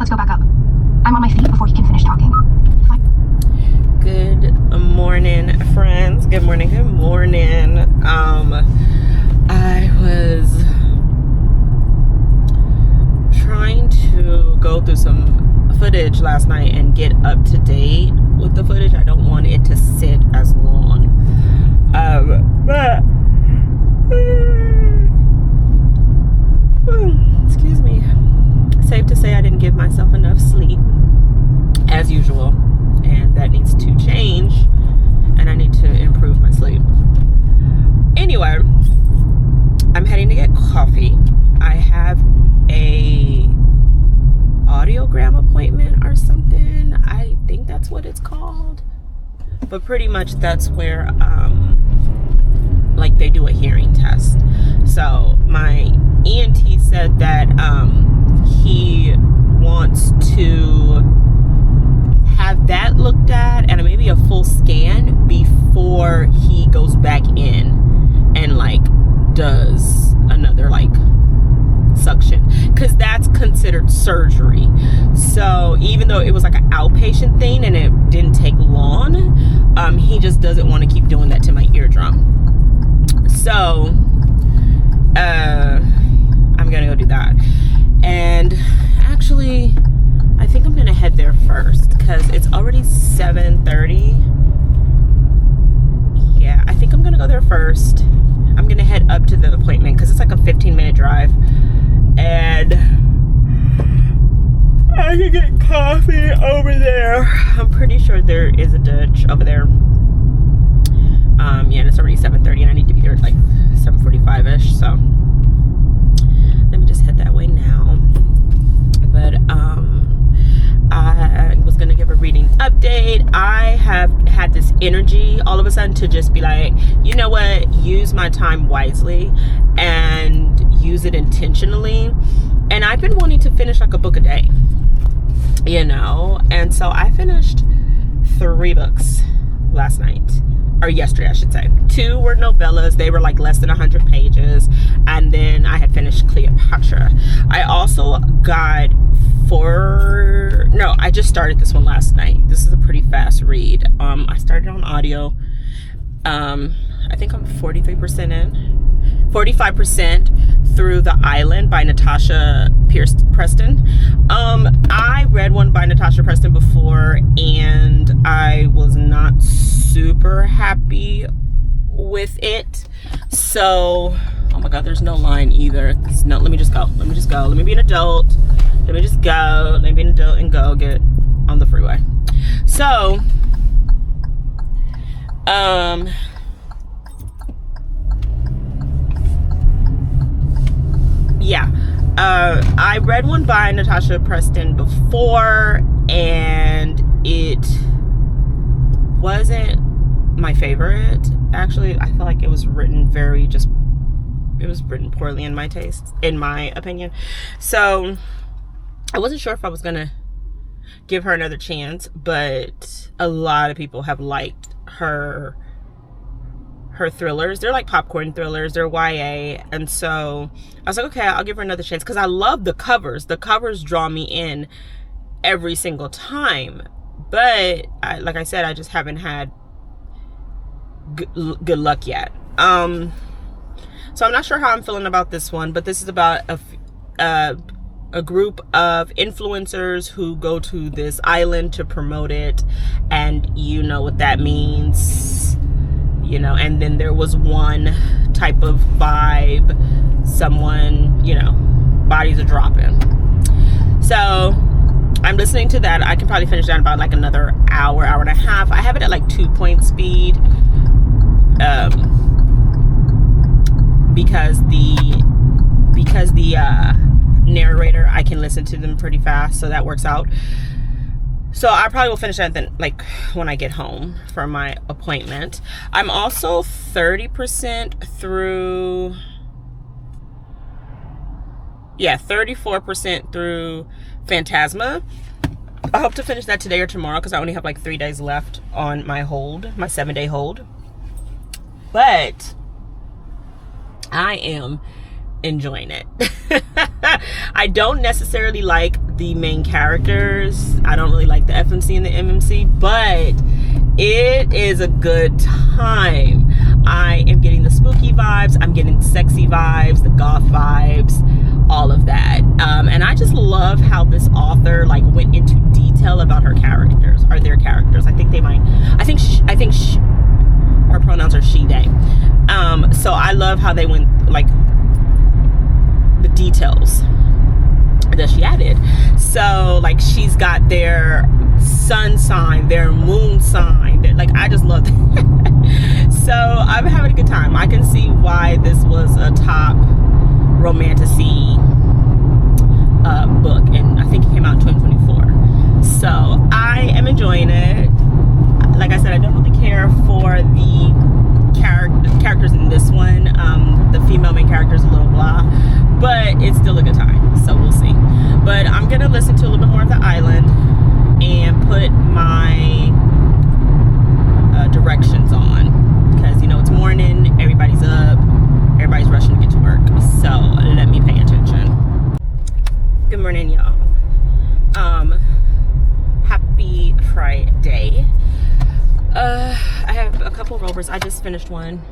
Let's go back up. I'm on my feet before he can finish talking. Fine. Good morning, friends. Good morning. I was trying to go through some footage last night and get up to date with the footage. I don't want it to sit as long. But excuse me. Safe to say I didn't give myself enough sleep as usual, and that needs to change, and I need to improve my sleep. Anyway, I'm heading to get coffee. I have a audiogram appointment or something. I think that's what it's called. But pretty much that's where like they do a hearing test. So my ENT said that he wants to have that looked at and maybe a full scan before he goes back in and like does another like suction, because that's considered surgery. So even though it was like an outpatient thing and it didn't take long, he just doesn't want to keep doing that to my eardrum. So I'm gonna go do that. And actually I think I'm gonna head there first because it's already 7:30. Yeah, I think I'm gonna go there first. I'm gonna head up to the appointment because it's like a 15-minute drive, and I can get coffee over there. I'm pretty sure there is a Dutch over there. Yeah, and it's already 7:30 and I need to be there at like 7:45ish, so let me just head that way now. But I was gonna give a reading update. I have had this energy all of a sudden to just be like, you know what, use my time wisely and use it intentionally. And I've been wanting to finish like a book a day, you know, and so I finished 3 books last night, or yesterday I should say. 2 were novellas. They were like less than 100 pages, and then I had finished Cleopatra. I also got I just started this one last night. This is a pretty fast read. I started on audio. I think I'm 43% in, 45% through The Island by Natasha Preston. I read one by Natasha Preston before and I was not super happy with it. So, oh my god, there's no line either. No, let me just go. Let me be an adult. Let me just go. Let me be an adult and go get on the freeway. So, yeah. I read one by Natasha Preston before and it wasn't my favorite. Actually, I feel like it was written it was written poorly in my taste, in my opinion. So I wasn't sure if I was gonna give her another chance, but a lot of people have liked her thrillers. They're like popcorn thrillers. They're YA. And so I was like, okay, I'll give her another chance because I love the covers. The covers draw me in every single time. But like I said, I just haven't had good luck yet. So I'm not sure how I'm feeling about this one, but this is about a group of influencers who go to this island to promote it, and you know what that means, you know. And then there was one type of vibe, someone, you know, bodies are dropping. So I'm listening to that. I can probably finish that in about like another hour and a half. I have it at like 2-point speed, because the narrator, I can listen to them pretty fast, so that works out. So I probably will finish that then, like when I get home from my appointment. I'm also 30% through, 34% through Phantasma. I hope to finish that today or tomorrow because I only have like 3 days left on my hold, my 7-day hold. But I am enjoying it. I don't necessarily like the main characters. I don't really like the FMC and the MMC, but it is a good time. I am getting the spooky vibes, I'm getting the sexy vibes, the goth vibes, all of that. And I just love how this author like went into detail about her characters, or their characters. I think her pronouns are she, they. So I love how they went, like, the details that she added. So like she's got their sun sign, their moon sign, like I just love that. So I'm having a good time. I can see why this was a top romantasy book, and I think it came out in 2024. So I am enjoying it. Like I said, I don't really care for the characters in this one. The female main character is a little blah, but it's still a good time, so we'll see. But I'm gonna listen to a little bit more of The Island and put my directions on, because you know it's morning, everybody's up, everybody's rushing to get to work, so let me pay attention. Good morning, y'all. Happy Friday. I have a couple rovers. I just finished one.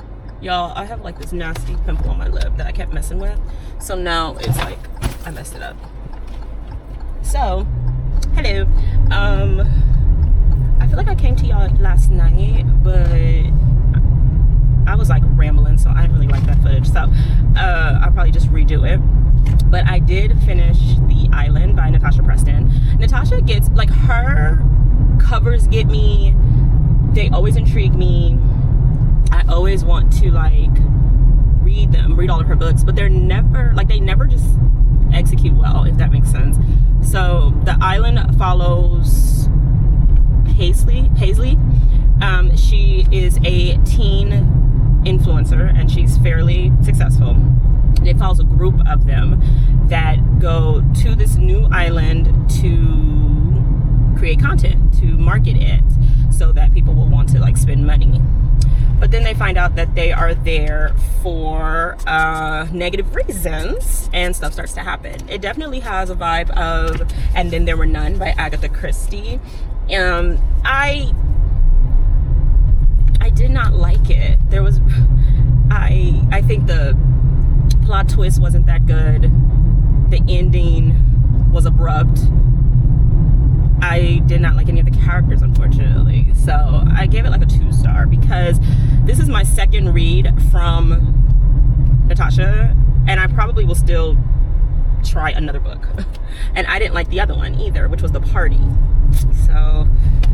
Y'all, I have like this nasty pimple on my lip that I kept messing with. So now it's like, I messed it up. So, hello. I feel like I came to y'all last night, but I was like rambling, so I didn't really like that footage. So, I'll probably just redo it. But I did finish The Island by Natasha Preston. Natasha gets, like, her covers get me. They always intrigue me. I always want to like read all of her books, but they're never like, they never just execute well, if that makes sense. So The Island follows Paisley. She is a teen influencer and she's fairly successful. It follows a group of them that go to this new island to create content, to market it, so that people will want to like spend money. But then they find out that they are there for negative reasons, and stuff starts to happen. It definitely has a vibe of And Then There Were None by Agatha Christie. I did not like it. I think the plot twist wasn't that good. The ending was abrupt. I did not like any of the characters, unfortunately. So I gave it like a 2-star, because this is my second read from Natasha, and I probably will still try another book. And I didn't like the other one either, which was The Party. So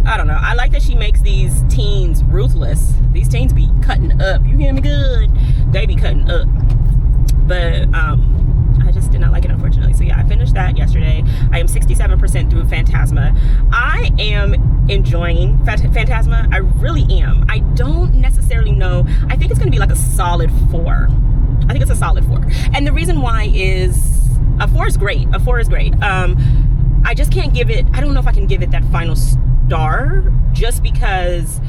I don't know. I like that she makes these teens ruthless. These teens be cutting up. You hear me good? They be cutting up. But I just did not like it, unfortunately. So yeah, I finished that yesterday. I am 67% through Phantasma. I am enjoying Phantasma. I really am. I don't necessarily know. I think it's going to be like a solid 4. I think it's a solid 4. And the reason why is a 4 is great. A 4 is great. I just can't give it, I don't know if I can give it that final star, just because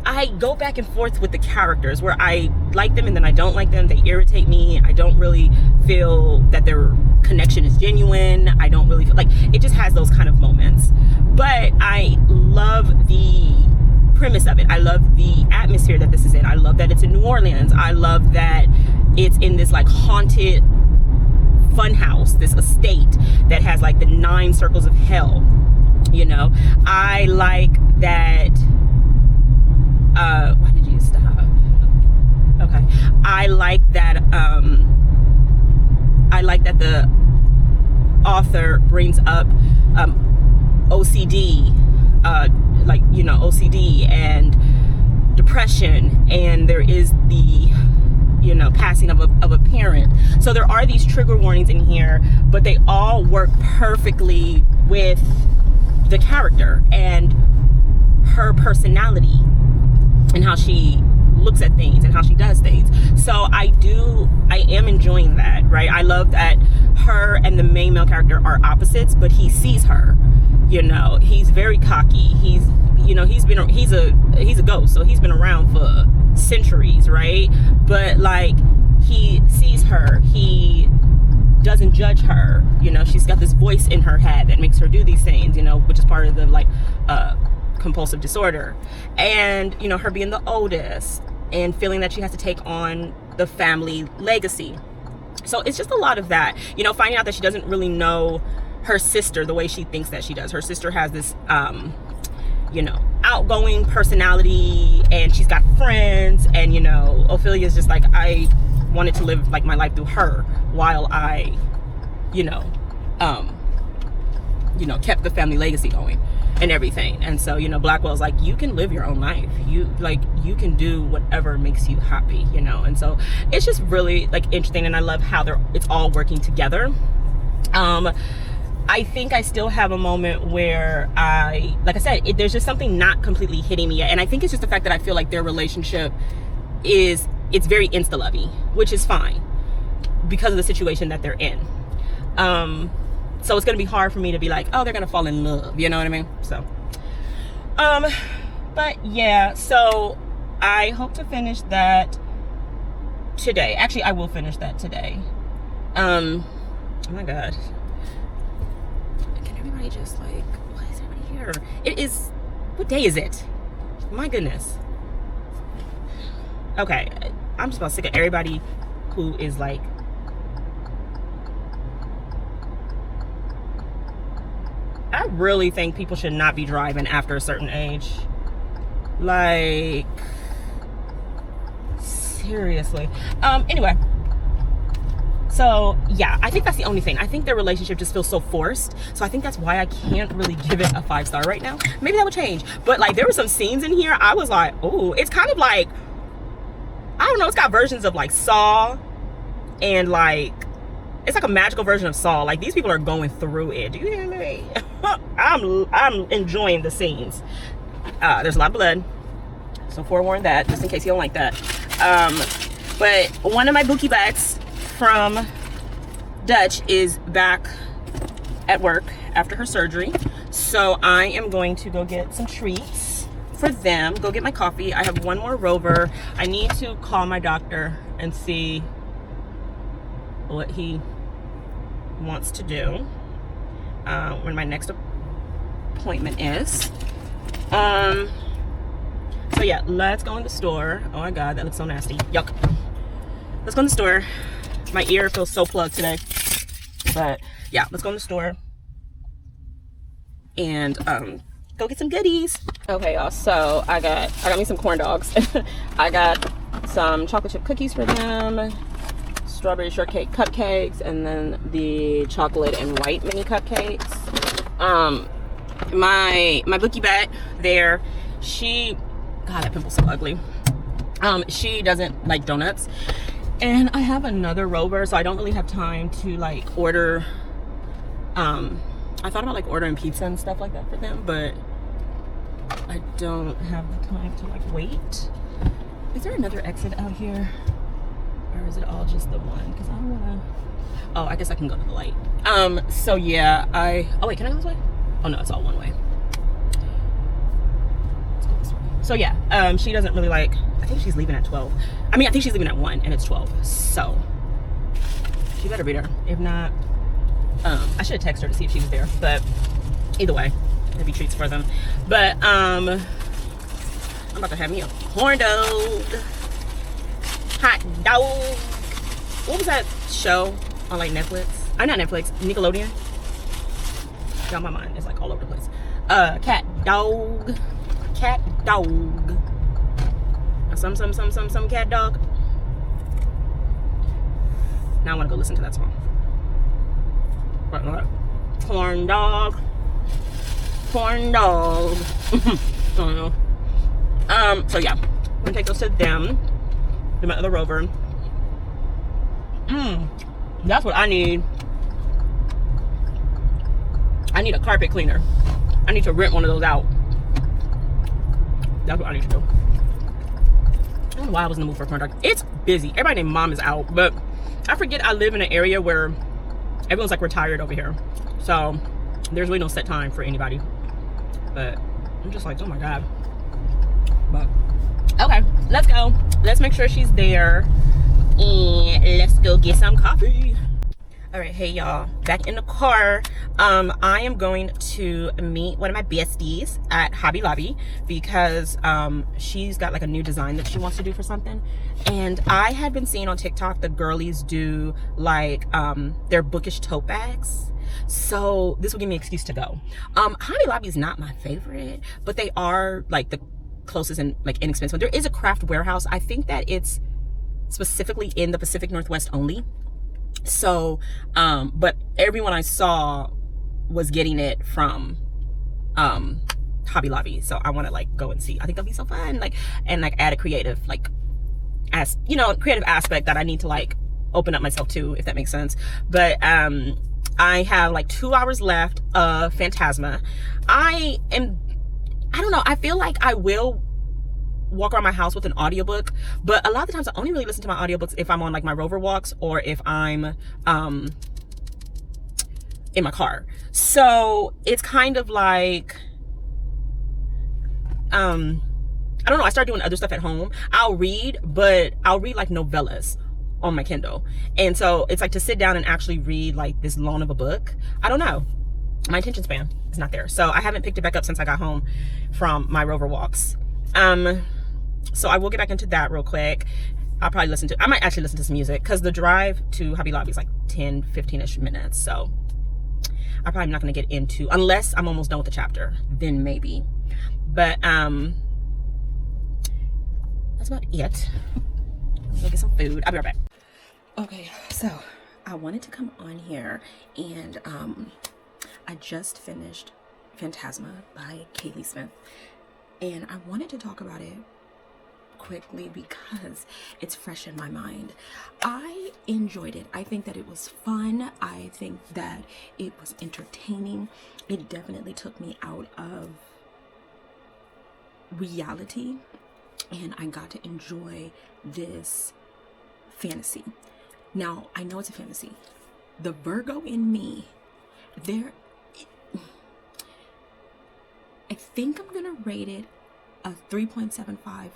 I go back and forth with the characters, where I like them and then I don't like them. They irritate me. I don't really feel that their connection is genuine. I don't really feel like, it just has those kind of moments. But I love the premise of it. I love the atmosphere that this is in. I love that it's in New Orleans. I love that it's in this like haunted fun house, this estate that has like the 9 circles of hell, you know. I like that. Why did you stop? Okay. I like that the author brings up OCD, like, you know, OCD and depression, and there is the, you know, passing of a parent. So there are these trigger warnings in here, but they all work perfectly with the character and her personality and how she looks at things and how she does things. So I am enjoying that, right? I love that her and the main male character are opposites, but he sees her, you know. He's very cocky. He's a ghost, so he's been around for centuries, right? But like, he sees her, he doesn't judge her. You know, she's got this voice in her head that makes her do these things, you know, which is part of the like compulsive disorder. And, you know, her being the oldest and feeling that she has to take on the family legacy. So it's just a lot of that, you know, finding out that she doesn't really know her sister the way she thinks that she does. Her sister has this, you know, outgoing personality, and she's got friends, and, you know, Ophelia's just like, I wanted to live like my life through her while I, you know, kept the family legacy going and everything. And so, you know, Blackwell's like, you can live your own life. You can do whatever makes you happy, you know. And so it's just really like interesting, and I love how it's all working together. I think I still have a moment where like I said, there's just something not completely hitting me yet. And I think it's just the fact that I feel like their relationship it's very insta-lovey, which is fine because of the situation that they're in. So it's gonna be hard for me to be like, oh, they're gonna fall in love, you know what I mean? So, but yeah, so I hope to finish that today. Actually, I will finish that today. Oh my God. Can everybody just like, why is everybody here? It is, what day is it? My goodness. Okay, I'm just about sick of everybody who is like, I really think people should not be driving after a certain age. Like, seriously. Anyway, so yeah, I think that's the only thing. I think their relationship just feels so forced. So I think that's why I can't really give it a 5-star right now. Maybe that would change. But like, there were some scenes in here I was like, oh, it's kind of like, I don't know, it's got versions of like Saw, and like, it's like a magical version of Saw. Like, these people are going through it. Do you hear me? I'm enjoying the scenes. There's a lot of blood, so forewarn that, just in case you don't like that. But one of my bookie bats from Dutch is back at work after her surgery, so I am going to go get some treats for them, go get my coffee. I have one more rover. I need to call my doctor and see what he wants to do, when my next appointment is. So yeah, let's go in the store. Oh my God, that looks so nasty. Yuck. Let's go in the store. My ear feels so plugged today. But yeah, let's go in the store and go get some goodies. Okay, y'all, so I got me some corn dogs. I got some chocolate chip cookies for them, strawberry shortcake cupcakes, and then the chocolate and white mini cupcakes. My bookie bat there, God, that pimple's so ugly. She doesn't like donuts, and I have another rover, so I don't really have time to like order. I thought about like ordering pizza and stuff like that for them, but I don't have the time to like wait. Is there another exit out here, or is it all just the one? Because I don't want to. Oh, I guess I can go to the light. So yeah, oh wait, can I go this way? Oh no, it's all one way. Let's go this way. So yeah, she doesn't really like, I think she's leaving at 12. I think she's leaving at 1 and it's 12. So she better be there. If not, I should have texted her to see if she was there, but either way, there'll be treats for them. But I'm about to have me a corn dog. Hot dog. What was that show on like Netflix? Not Netflix, Nickelodeon. Got my mind, it's like all over the place. Cat dog. Some cat dog. Now I want to go listen to that song. Corn dog. I don't know. So yeah, I'm gonna take those to them. My other rover. That's what I need. I need a carpet cleaner. I need to rent one of those out. That's what I need to do. I don't know why I was in the mood for a corn dog. It's busy. Everybody named Mom is out, but I forget I live in an area where everyone's like retired over here. So there's really no set time for anybody. But I'm just like, oh my God. But okay, let's go. Let's make sure she's there. And let's go get some coffee. All right, hey y'all, back in the car. I am going to meet one of my besties at Hobby Lobby because she's got like a new design that she wants to do for something. And I had been seeing on TikTok the girlies do like their Bookish tote bags. So this will give me an excuse to go. Hobby Lobby is not my favorite, but they are like the closest and like inexpensive. There is a craft warehouse. I think that it's specifically in the Pacific Northwest only. So but everyone I saw was getting it from Hobby Lobby, so I want to like go and see. I think that'll be so fun, like, and like add a creative like creative aspect that I need to like open up myself to, if that makes sense. But I have like 2 hours left of Phantasma. I don't know, I feel like I will walk around my house with an audiobook, but a lot of the times I only really listen to my audiobooks if I'm on like my rover walks or if I'm in my car. So it's kind of like I don't know, I start doing other stuff at home. I'll read, but I'll read like novellas on my Kindle, and so it's like to sit down and actually read like this long of a book, I don't know, my attention span is not there. So I haven't picked it back up since I got home from my rover walks. So I will get back into that real quick. I might actually listen to some music because the drive to Hobby Lobby is like 10-15ish minutes. So I'm probably not going to get into, unless I'm almost done with the chapter, then maybe. But that's about it. I'm gonna get some food. I'll be right back. Okay, so I wanted to come on here and I just finished Phantasma by Kaylee Smith, and I wanted to talk about it quickly because it's fresh in my mind. I enjoyed it. I think that it was fun. I think that it was entertaining. It definitely took me out of reality, and I got to enjoy this fantasy. Now, I know it's a fantasy. The Virgo in me, I think I'm gonna rate it a 3.75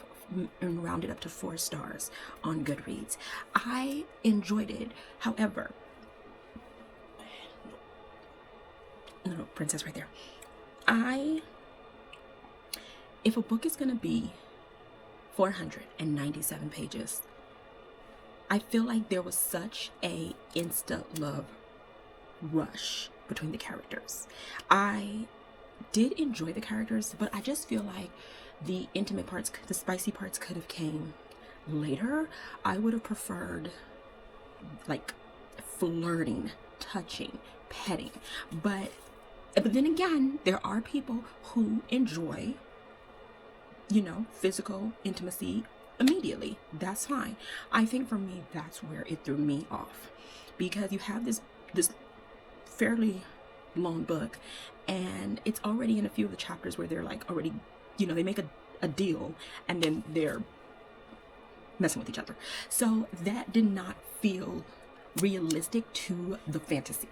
and round it up to 4 stars on Goodreads. I enjoyed it. However, no, princess right there. If a book is gonna be 497 pages, I feel like there was such a insta love rush between the characters. I did enjoy the characters, but I just feel like the intimate parts, the spicy parts could have came later. I would have preferred like flirting, touching, petting. But then again, there are people who enjoy, you know, physical intimacy immediately. That's fine. I think for me, that's where it threw me off, because you have this fairly long book, and it's already in a few of the chapters where they're like already, you know, they make a deal and then they're messing with each other. So that did not feel realistic to the fantasy.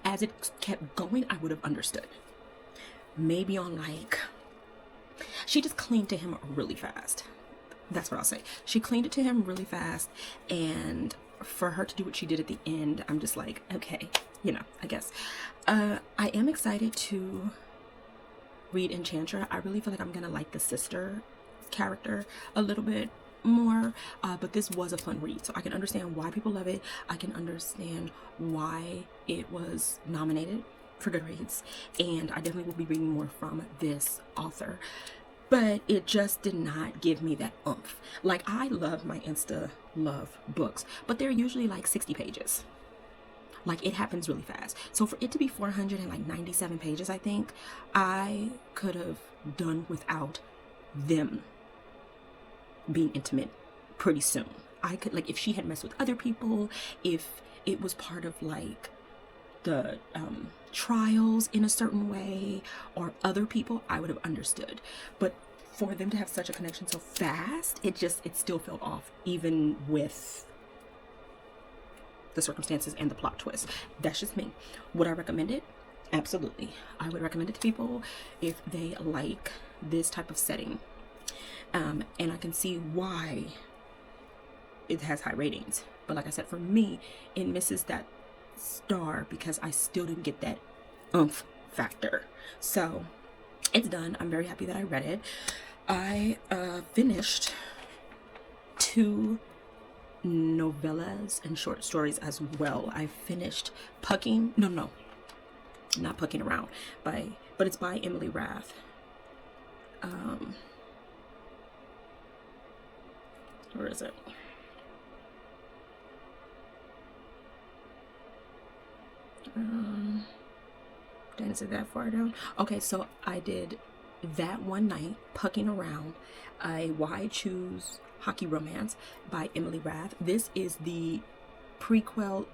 As it kept going, I would have understood. Maybe on like, she just cleaned to him really fast. That's what I'll say. She cleaned it to him really fast, and for her to do what she did at the end, I'm just like, okay, you know, I guess. I am excited to read Enchantra. I really feel like I'm gonna like the sister character a little bit more, but this was a fun read, so I can understand why people love it. I can understand why it was nominated for Goodreads, and I definitely will be reading more from this author. But it just did not give me that oomph. Like, I love my insta love books, but they're usually like 60 pages. Like, it happens really fast. So for it to be 497 pages, I think I could have done without them being intimate pretty soon. I could, like, if she had messed with other people, if it was part of like the trials in a certain way or other people, I would have understood. But for them to have such a connection so fast, it still felt off, even with the circumstances and the plot twist. That's just me. Would I recommend it? Absolutely. I would recommend it to people if they like this type of setting, and I can see why it has high ratings. But like I said, for me, it misses that star because I still didn't get that oomph factor. So it's done. I'm very happy that I read it. I finished 2 novellas and short stories as well. I finished not Pucking Around, but it's by Emily Rath. Where is it? Didn't see that far down. Okay, so I did that one night, Pucking Around, Why Choose Hockey Romance by Emily Rath. This is the prequel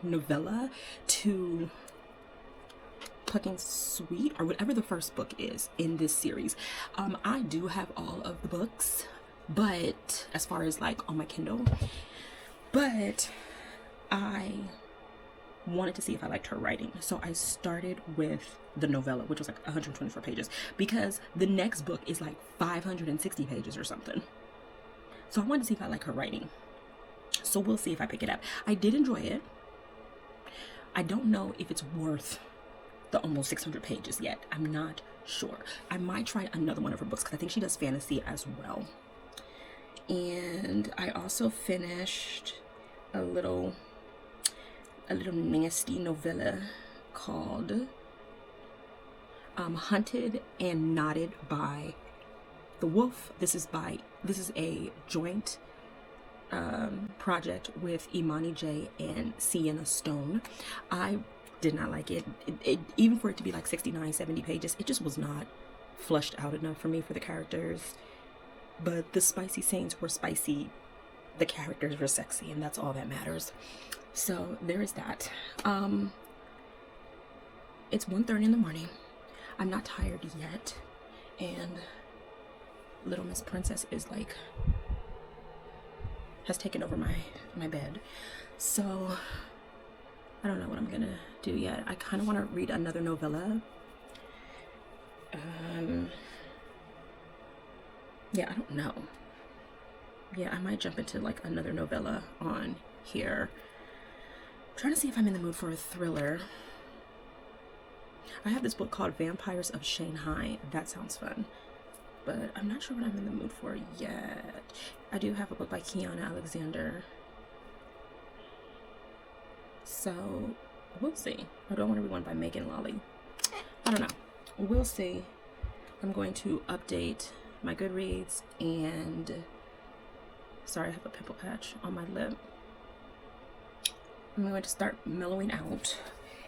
novella to Plucking Sweet, or whatever the first book is in this series. I do have all of the books, but as far as like on my Kindle, but I wanted to see if I liked her writing, so I started with the novella, which was like 124 pages, because the next book is like 560 pages or something. So I wanted to see if I like her writing. So we'll see if I pick it up. I did enjoy it. I don't know if it's worth the almost 600 pages yet. I'm not sure. I might try another one of her books because I think she does fantasy as well. And I also finished a little nasty novella called Hunted and Knotted by the Wolf. This is a joint project with Imani J and Sienna Stone. I did not like it. Even for it to be like 69, 70 pages, it just was not flushed out enough for me for the characters. But the spicy scenes were spicy, the characters were sexy, and that's all that matters. So there is that. It's 1:30 in the morning. I'm not tired yet, and Little Miss Princess is like has taken over my bed. So I don't know what I'm gonna do yet. I kind of want to read another novella. Yeah, I don't know. Yeah, I might jump into like another novella on here. I'm trying to see if I'm in the mood for a thriller. I have this book called Vampires of Shanghai. That sounds fun. But I'm not sure what I'm in the mood for yet. I do have a book by Kiana Alexander. So we'll see. I don't want to read one by Megan Lolly. I don't know. We'll see. I'm going to update my Goodreads, and sorry, I have a pimple patch on my lip. I'm going to start mellowing out,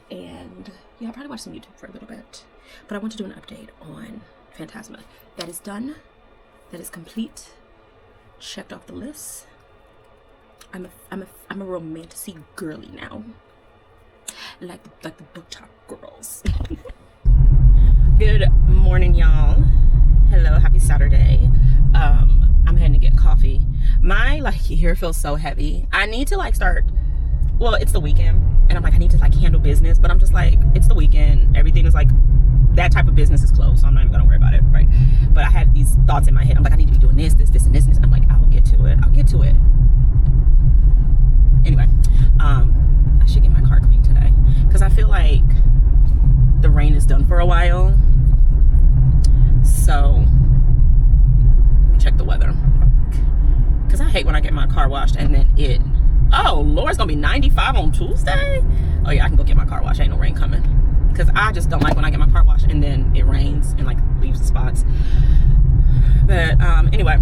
and yeah, I'll probably watch some YouTube for a little bit. But I want to do an update on Phantasma. That is done. That is complete. Checked off the list. I'm a romantic girly now, like the book talk girls. Good morning, y'all. Hello, happy Saturday. I'm heading to get coffee. My ear feels so heavy. I need to start. Well, it's the weekend, and I'm I need to handle business, but I'm just it's the weekend. Everything is that type of business is closed, so I'm not even gonna worry about it, right? But I had these thoughts in my head. I'm I need to be doing this, and this. I'm I'll get to it. I'll get to it. Anyway, I should get my car cleaned today because I feel like the rain is done for a while. So let me check the weather, because I hate when I get my car washed and then oh Lord, it's gonna be 95 on Tuesday. Oh yeah, I can go get my car washed. Ain't no rain coming, because I just don't like when I get my car washed and then it rains and leaves the spots. But anyway,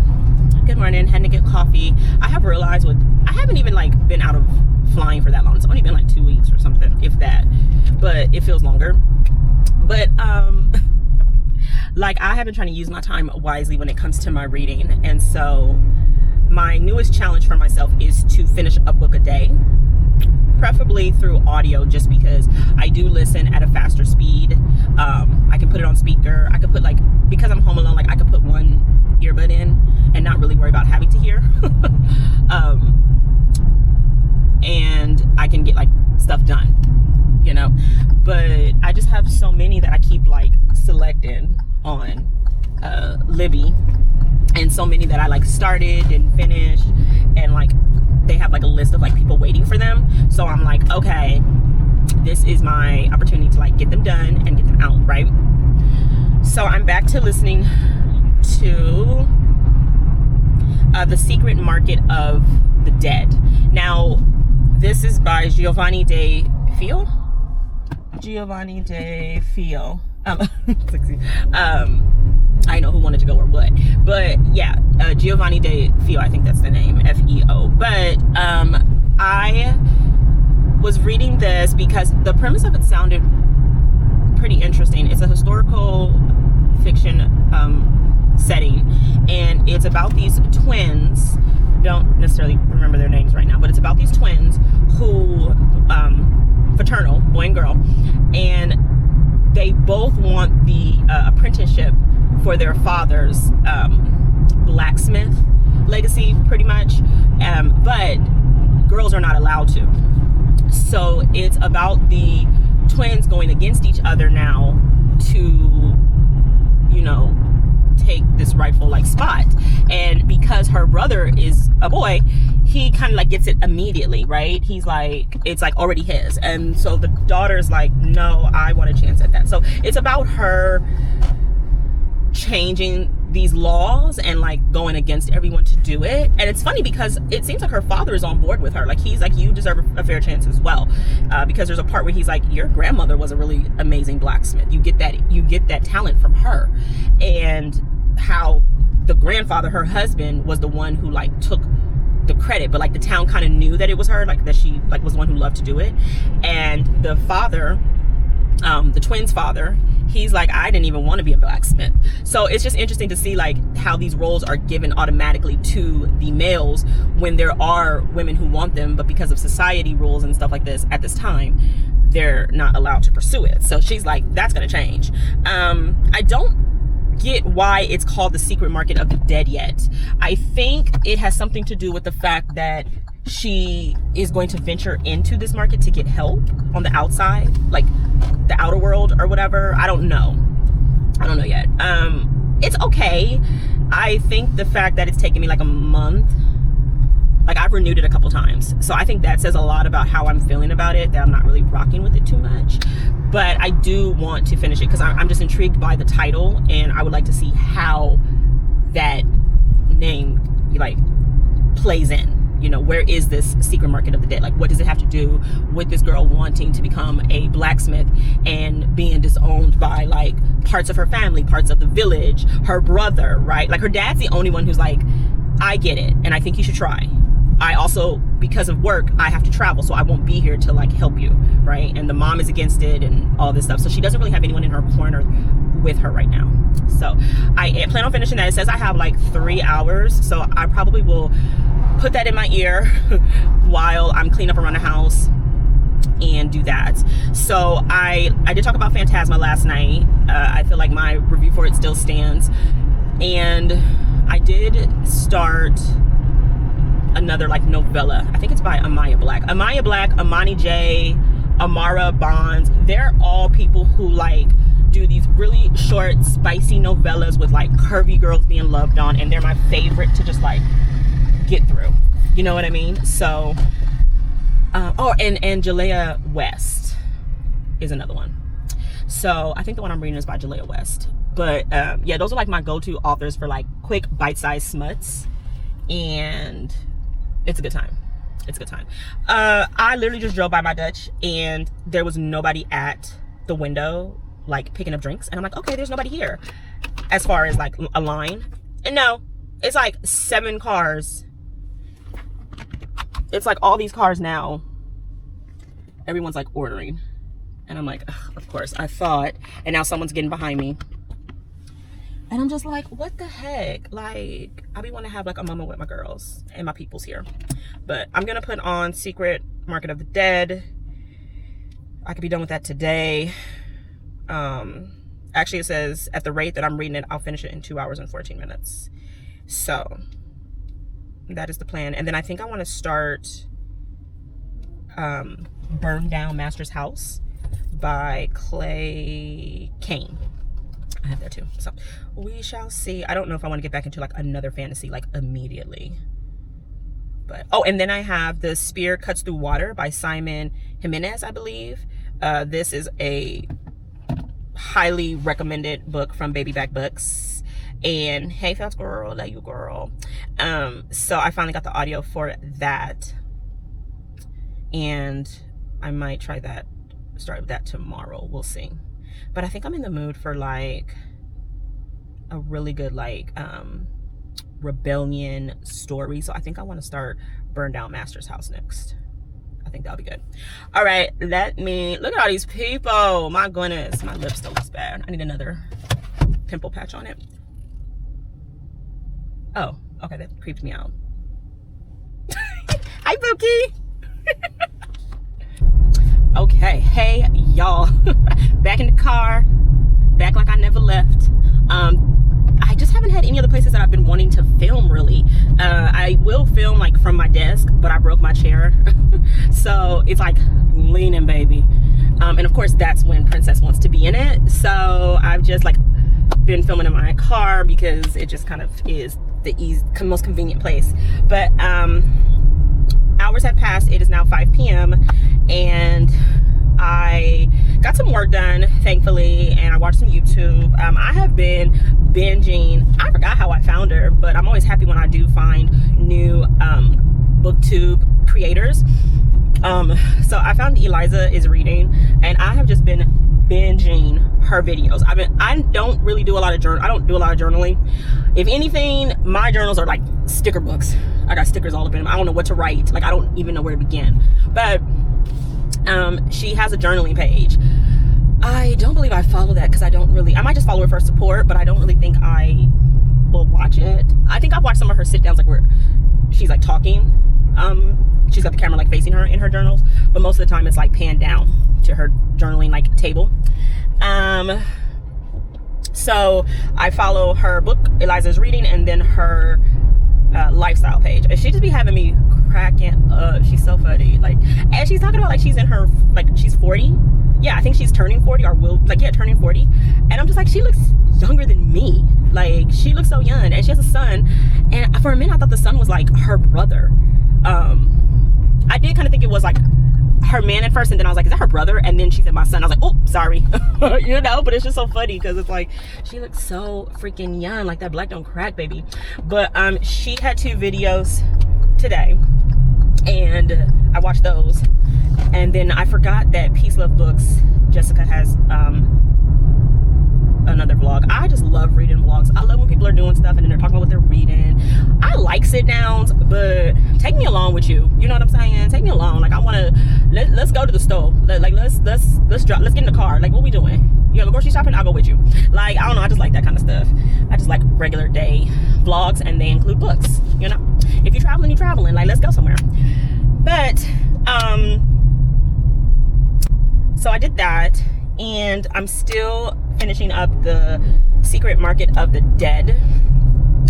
good morning. Heading to get coffee. I have realized I haven't even been out of flying for that long. It's only been 2 weeks or something, if that, but it feels longer. But I have been trying to use my time wisely when it comes to my reading, and so my newest challenge for myself is to finish a book a day, preferably through audio, just because I do listen at a faster speed. I can put it on speaker. I could put because I'm home alone, I could put one earbud in and not really worry about having to hear. And I can get stuff done, but I just have so many that I keep selecting on Libby, and so many that I started and finished, and they have a list of people waiting for them. So I'm like, okay, this is my opportunity to like get them done and get them out, right? So I'm back to listening to The Secret Market of the Dead. Now, this is by Giovanni De Fio. I know who wanted to go or what, but yeah, Giovanni De Fio, I think that's the name, F-E-O. But I was reading this because the premise of it sounded pretty interesting. It's a historical fiction setting, and it's about these twins. Don't necessarily remember their names right now, but it's about these twins who fraternal, boy and girl, and they both want the apprenticeship for their father's blacksmith legacy, pretty much, but girls are not allowed to. So it's about the twins going against each other now to, you know, take this rightful like spot. And because her brother is a boy, he kind of like gets it immediately, right? He's like, it's like already his. And so the daughter's like, no, I want a chance at that. So it's about her changing these laws and like going against everyone to do it. And it's funny because it seems like her father is on board with her. Like he's like, you deserve a fair chance as well, because there's a part where he's like, your grandmother was a really amazing blacksmith. You get that talent from her. And how the grandfather, her husband, was the one who like took the credit, but like the town kind of knew that it was her, like that she like was the one who loved to do it. And the father, the twins' father, he's like, I didn't even want to be a blacksmith. So it's just interesting to see like how these roles are given automatically to the males when there are women who want them, but because of society rules and stuff like this at this time, they're not allowed to pursue it. So she's like, that's gonna change. I don't get why it's called The Secret Market of the Dead yet. I think it has something to do with the fact that she is going to venture into this market to get help on the outside, like the outer world or whatever. I don't know yet. It's okay. I think the fact that it's taken me like a month, like I've renewed it a couple times, so I think that says a lot about how I'm feeling about it, that I'm not really rocking with it too much. But I do want to finish it because I'm just intrigued by the title, and I would like to see how that name like plays in. You know, where is this Secret Market of the Dead? Like, what does it have to do with this girl wanting to become a blacksmith and being disowned by like parts of her family, parts of the village, her brother, right? Like her dad's the only one who's like, I get it, and I think you should try. I also, because of work, I have to travel, so I won't be here to like help you, right? And the mom is against it and all this stuff. So she doesn't really have anyone in her corner with her right now. So I plan on finishing that. It says I have like 3 hours, so I probably will put that in my ear while I'm cleaning up around the house and do that. So I did talk about Phantasma last night. I feel like my review for it still stands. And I did start another like novella. I think it's by Amaya Black, Amani J, Amara Bonds. They're all people who like do these really short, spicy novellas with like curvy girls being loved on, and they're my favorite to just like get through. You know what I mean? So, and Jalea West is another one. So I think the one I'm reading is by Jalea West. But yeah, those are like my go-to authors for like quick, bite-sized smuts, and it's a good time. It's a good time. I literally just drove by my Dutch, and there was nobody at the window like picking up drinks, and I'm like, okay, there's nobody here as far as like a line. And no, it's like 7 cars. It's like all these cars now, everyone's like ordering, and I'm like, ugh, of course I thought, and now someone's getting behind me, and I'm just like, what the heck? Like, I be want to have like a moment with my girls and my peoples here. But I'm gonna put on Secret Market of the Dead. I could be done with that today. Actually, it says at the rate that I'm reading it, I'll finish it in 2 hours and 14 minutes. So that is the plan. And then I think I want to start Burn Down Master's House by Clay Kane. I have that too. So we shall see. I don't know if I want to get back into like another fantasy like immediately. But oh, and then I have The Spear Cuts Through Water by Simon Jimenez, I believe. This is a highly recommended book from Baby Back Books. And hey, fast girl, love you, girl. So I finally got the audio for that, and I might try that, start with that tomorrow. We'll see. But I think I'm in the mood for like a really good like rebellion story. So I think I want to start Burn Down Master's House next. I think that'll be good. All right, let me look at all these people. My goodness, my lip still looks bad. I need another pimple patch on it. Oh, okay, that creeped me out. Hi, Bookie. Okay, hey y'all, back in the car, back like I never left. I just haven't had any other places that I've been wanting to film really. I will film like from my desk, but I broke my chair. So it's like leaning, baby. And of course that's when Princess wants to be in it. So I've just like been filming in my car because it just kind of is the most convenient place. But hours have passed. It is now 5 p.m. and I got some work done, thankfully, and I watched some YouTube. I have been binging. I forgot how I found her, but I'm always happy when I do find new booktube creators. So I found Eliza is Reading, and I have just been binging her videos. I don't really do a lot of I don't do a lot of journaling. If anything, my journals are like sticker books. I got stickers all up in them. I don't know what to write. Like I don't even know where to begin. But she has a journaling page. I don't believe I follow that because I might just follow her for support, but I don't really think I will watch it. I think I've watched some of her sit downs like where she's like talking. She's got the camera like facing her in her journals, but most of the time it's like panned down to her journaling like table. So I follow her book, Eliza's Reading, and then her lifestyle page, and she just be having me cracking up. She's so funny, like, and she's talking about like she's in her, like she's 40. Yeah, I think she's turning 40 or will, like, yeah, turning 40. And I'm just like, she looks younger than me. Like, she looks so young, and she has a son, and for a minute I thought the son was like her brother. I did kind of think it was like her man at first, and then I was like, is that her brother? And then she said my son. I was like, oh, sorry. You know, but it's just so funny because it's like she looks so freaking young, like that black don't crack, baby. But she had 2 videos today, and I watched those. And then I forgot that Peace Love Books, Jessica, has another vlog. I just love reading vlogs. I love when people are doing stuff and then they're talking about what they're reading. I like sit downs, but take me along with you. You know what I'm saying? Take me along. Like I want to let's go to the store. Like let's get in the car. Like what we doing? You know, grocery shopping? I'll go with you. Like I don't know. I just like that kind of stuff. I just like regular day vlogs, and they include books. You know, if you're traveling, you're traveling. Like let's go somewhere. But so I did that, and I'm still finishing up the Secret Market of the Dead.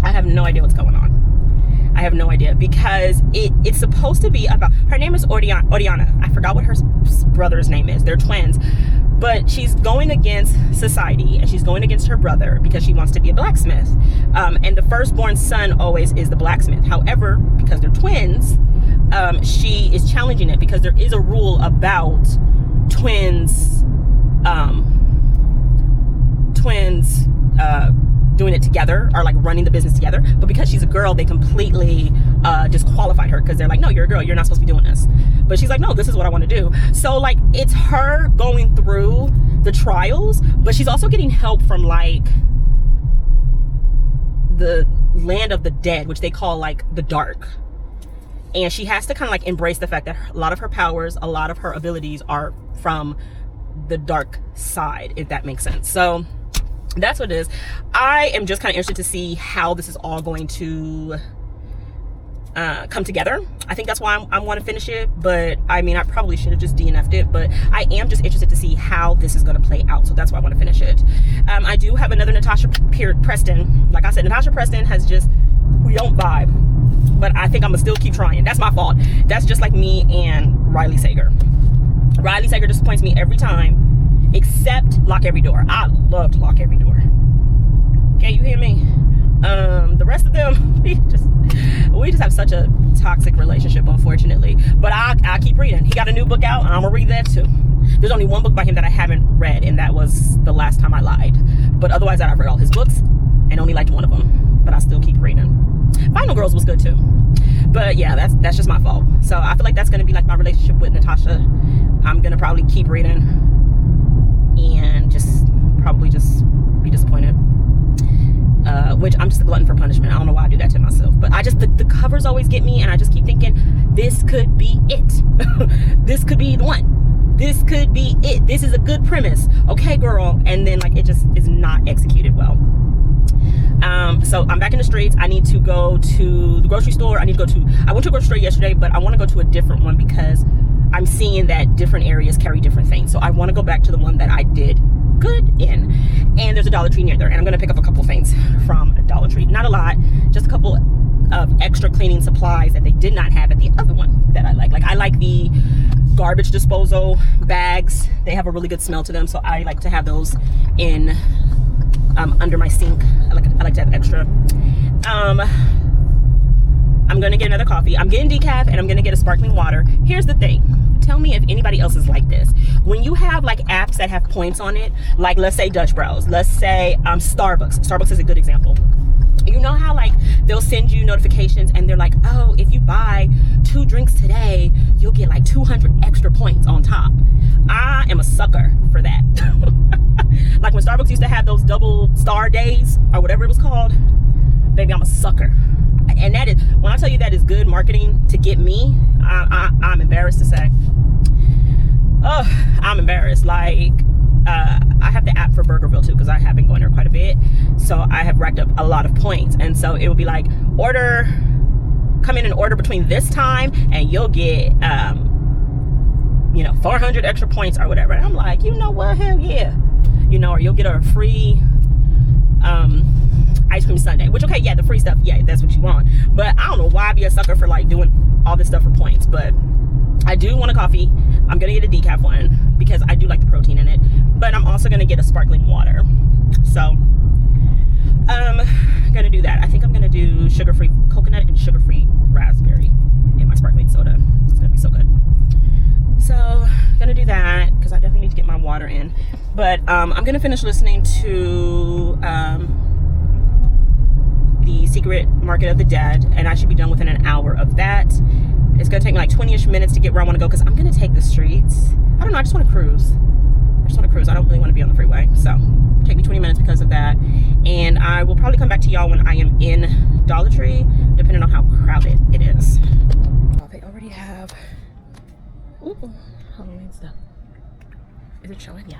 I have no idea what's going on. I have no idea, because it's supposed to be about, her name is Oriana. I forgot what her brother's name is. They're twins, but she's going against society, and she's going against her brother because she wants to be a blacksmith. And the firstborn son always is the blacksmith. However, because they're twins, she is challenging it because there is a rule about twins doing it together, or like running the business together. But because she's a girl, they completely disqualified her, because they're like, no, you're a girl, you're not supposed to be doing this. But she's like, no, this is what I want to do. So like it's her going through the trials, but she's also getting help from like the land of the dead, which they call like the dark. And she has to kind of like embrace the fact that a lot of her powers, a lot of her abilities are from the dark side, if that makes sense. So that's what it is. I am just kind of interested to see how this is all going to come together. I think that's why I want to finish it, but I mean, I probably should have just DNF'd it, but I am just interested to see how this is going to play out. So that's why I want to finish it. I do have another Natasha Preston. Like I said, Natasha Preston has just, we don't vibe, but I think I'm gonna still keep trying. That's my fault. That's just like me and Riley Sager. Riley Sager disappoints me every time, except Lock Every Door. I loved Lock Every Door. Okay, you hear me? The rest of them, just We just have such a toxic relationship, unfortunately. But I keep reading. He got a new book out, and I'm gonna read that too. There's only one book by him that I haven't read, and that was The Last Time I Lied. But otherwise, I've read all his books and only liked one of them. But I still keep reading. Final Girls was good too. But yeah, that's just my fault. So I feel like that's gonna be like my relationship with Natasha. I'm gonna probably keep reading and just probably just be disappointed. Which I'm just a glutton for punishment. I don't know why I do that to myself, but I just the covers always get me, and I just keep thinking this could be it. This could be the one. This could be it. This is a good premise. Okay, girl. And then like it just is not executed well. So I'm back in the streets. I need to go to the grocery store. I went to a grocery store yesterday, but I want to go to a different one because I'm seeing that different areas carry different things. So I want to go back to the one that I did good in, and there's a Dollar Tree near there, and I'm gonna pick up a couple things from Dollar Tree. Not a lot, just a couple of extra cleaning supplies that they did not have at the other one that I like. Like I like the garbage disposal bags. They have a really good smell to them, so I like to have those in under my sink. I like to have extra. I'm gonna get another coffee. I'm getting decaf, and I'm gonna get a sparkling water. Here's the thing. Tell me if anybody else is like this. When you have like apps that have points on it, like let's say Dutch Bros, let's say Starbucks. Starbucks is a good example. You know how like they'll send you notifications and they're like, oh, if you buy 2 drinks today, you'll get like 200 extra points on top. I am a sucker for that. Like when Starbucks used to have those double star days or whatever it was called, baby, I'm a sucker. And that is, when I tell you that is good marketing to get me, I'm embarrassed to say. Oh, I'm embarrassed. Like, I have the app for Burgerville too, because I have been going there quite a bit. So I have racked up a lot of points. And so it would be like, come in and order between this time and you'll get, 400 extra points or whatever. And I'm like, you know what? Hell yeah. Or you'll get a free, ice cream sundae, which, okay, yeah, the free stuff, yeah, that's what you want. But I don't know why I'd be a sucker for like doing all this stuff for points. But I do want a coffee. I'm gonna get a decaf one because I do like the protein in it, but I'm also gonna get a sparkling water. So I'm gonna do that. I think I'm gonna do sugar-free coconut and sugar-free raspberry in my sparkling soda. It's gonna be so good. So I'm gonna do that because I definitely need to get my water in. But I'm gonna finish listening to The Secret Market of the Dead, and I should be done within an hour of that. It's gonna take me like 20-ish minutes to get where I want to go because I'm gonna take the streets. I don't know, I just want to cruise. I don't really want to be on the freeway, so take me 20 minutes because of that. And I will probably come back to y'all when I am in Dollar Tree, depending on how crowded it is. They already have Halloween stuff. Is it showing? Yeah.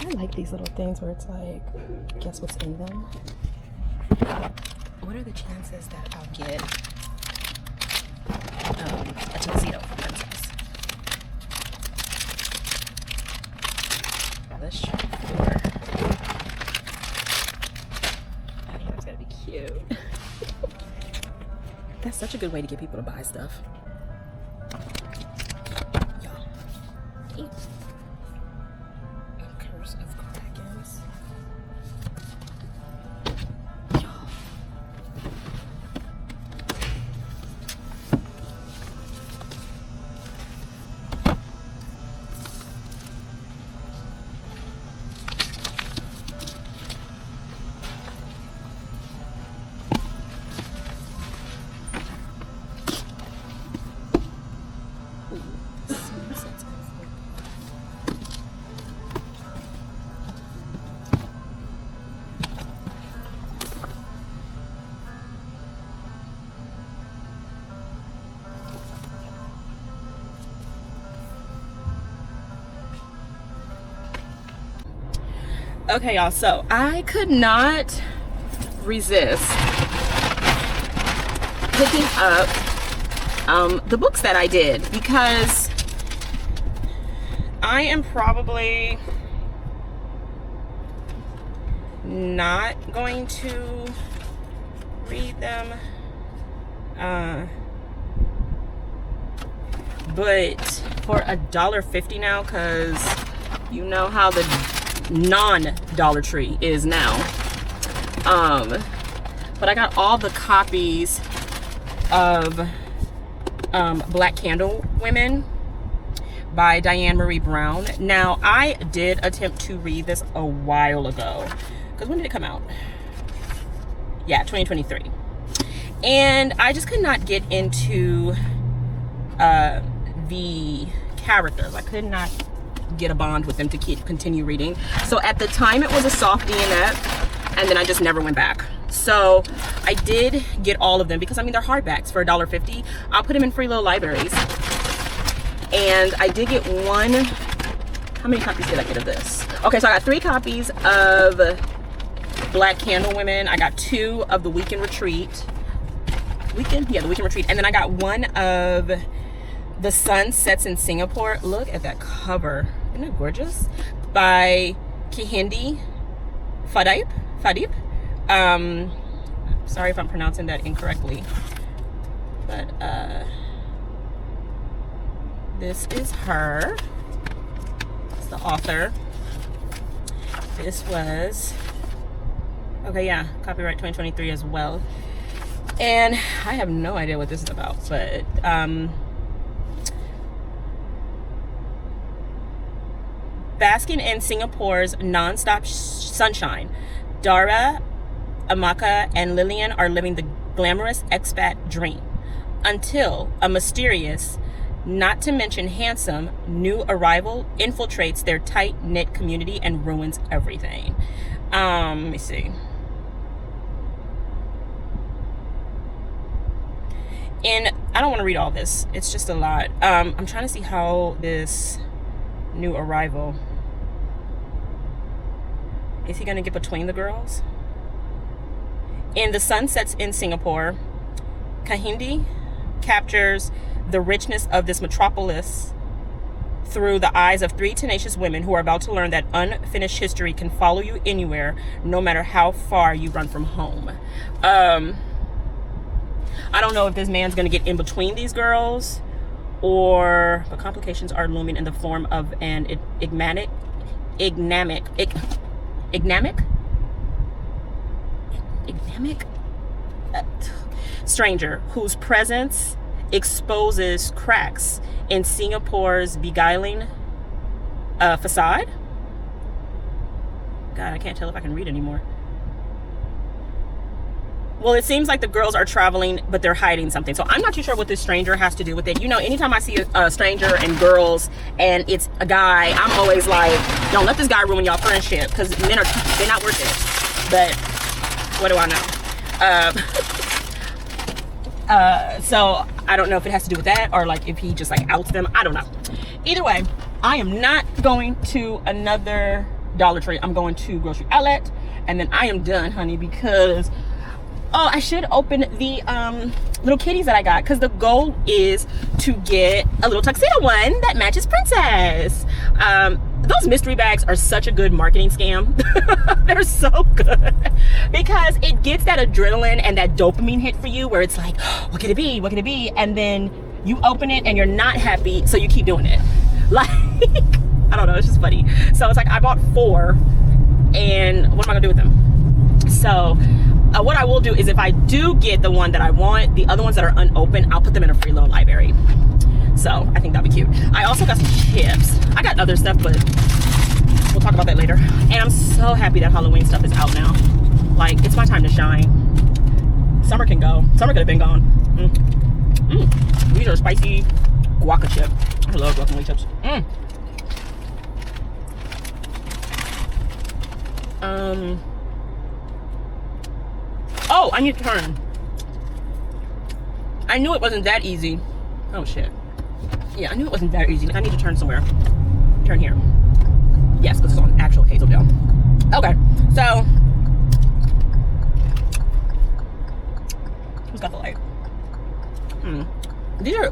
I like these little things where it's like, guess what's in them? What are the chances that I'll get a tuxedo for Princess? Relish or I think that's gonna be cute. That's such a good way to get people to buy stuff. Y'all. Curse of Dragons. Okay, y'all, so I could not resist picking up the books that I did because I am probably not going to read them. But for $1.50 now, because you know how the non-Dollar Tree is now. But I got all the copies of Black Candle Women by Diane Marie Brown. Now, I did attempt to read this a while ago. Because when did it come out? Yeah, 2023. And I just could not get into the characters. I could not get a bond with them to continue reading. So at the time, it was a soft DNF, and then I just never went back. So I did get all of them because, I mean, they're hardbacks for $1.50. I'll put them in free little libraries. And I did get one. How many copies did I get of this? Okay, so I got 3 copies of Black Candle Women. I got 2 of the Weekend Retreat. The Weekend Retreat. And then I got 1 of The Sun Sets in Singapore. Look at that cover. Isn't it gorgeous? By Kehinde Fadip. Sorry if I'm pronouncing that incorrectly. But this is her. It's the author. This was, okay, yeah, copyright 2023 as well. And I have no idea what this is about, but basking in Singapore's non-stop sunshine, Dara, Amaka, and Lillian are living the glamorous expat dream until a mysterious, not to mention handsome, new arrival infiltrates their tight-knit community and ruins everything. Let me see. And I don't want to read all this. It's just a lot. I'm trying to see how this new arrival, is he going to get between the girls? In The Sun Sets in Singapore, Kehinde captures the richness of this metropolis through the eyes of 3 tenacious women who are about to learn that unfinished history can follow you anywhere, no matter how far you run from home. I don't know if this man's going to get in between these girls, or the complications are looming in the form of an enigmatic stranger whose presence exposes cracks in Singapore's beguiling facade. God, I can't tell if I can read anymore. Well, it seems like the girls are traveling, but they're hiding something. So I'm not too sure what this stranger has to do with it. You know, anytime I see a stranger and girls and it's a guy, I'm always like, don't let this guy ruin y'all friendship, because they're not worth it. But what do I know? So I don't know if it has to do with that, or like if he just like outs them. I don't know. Either way, I am not going to another Dollar Tree. I'm going to Grocery Outlet, and then I am done, honey, because oh, I should open the little kitties that I got, because the goal is to get a little tuxedo one that matches Princess. Those mystery bags are such a good marketing scam. They're so good, because it gets that adrenaline and that dopamine hit for you, where it's like, oh, what could it be? What could it be? And then you open it and you're not happy, so you keep doing it. Like, I don't know, it's just funny. So it's like, I bought 4, and what am I gonna do with them? So what I will do is, if I do get the one that I want, the other ones that are unopened, I'll put them in a free little library. So I think that'd be cute. I also got some chips. I got other stuff, but we'll talk about that later. And I'm so happy that Halloween stuff is out now. Like, it's my time to shine. Summer can go. Summer could have been gone. These are spicy guaca chip. I love guacamole chips. Oh, I need to turn. I knew it wasn't that easy. Oh shit. Yeah, I knew it wasn't that easy. I need to turn somewhere. Turn here. Yes, because it's on actual Hazeldale. Okay, so who's got the light? These are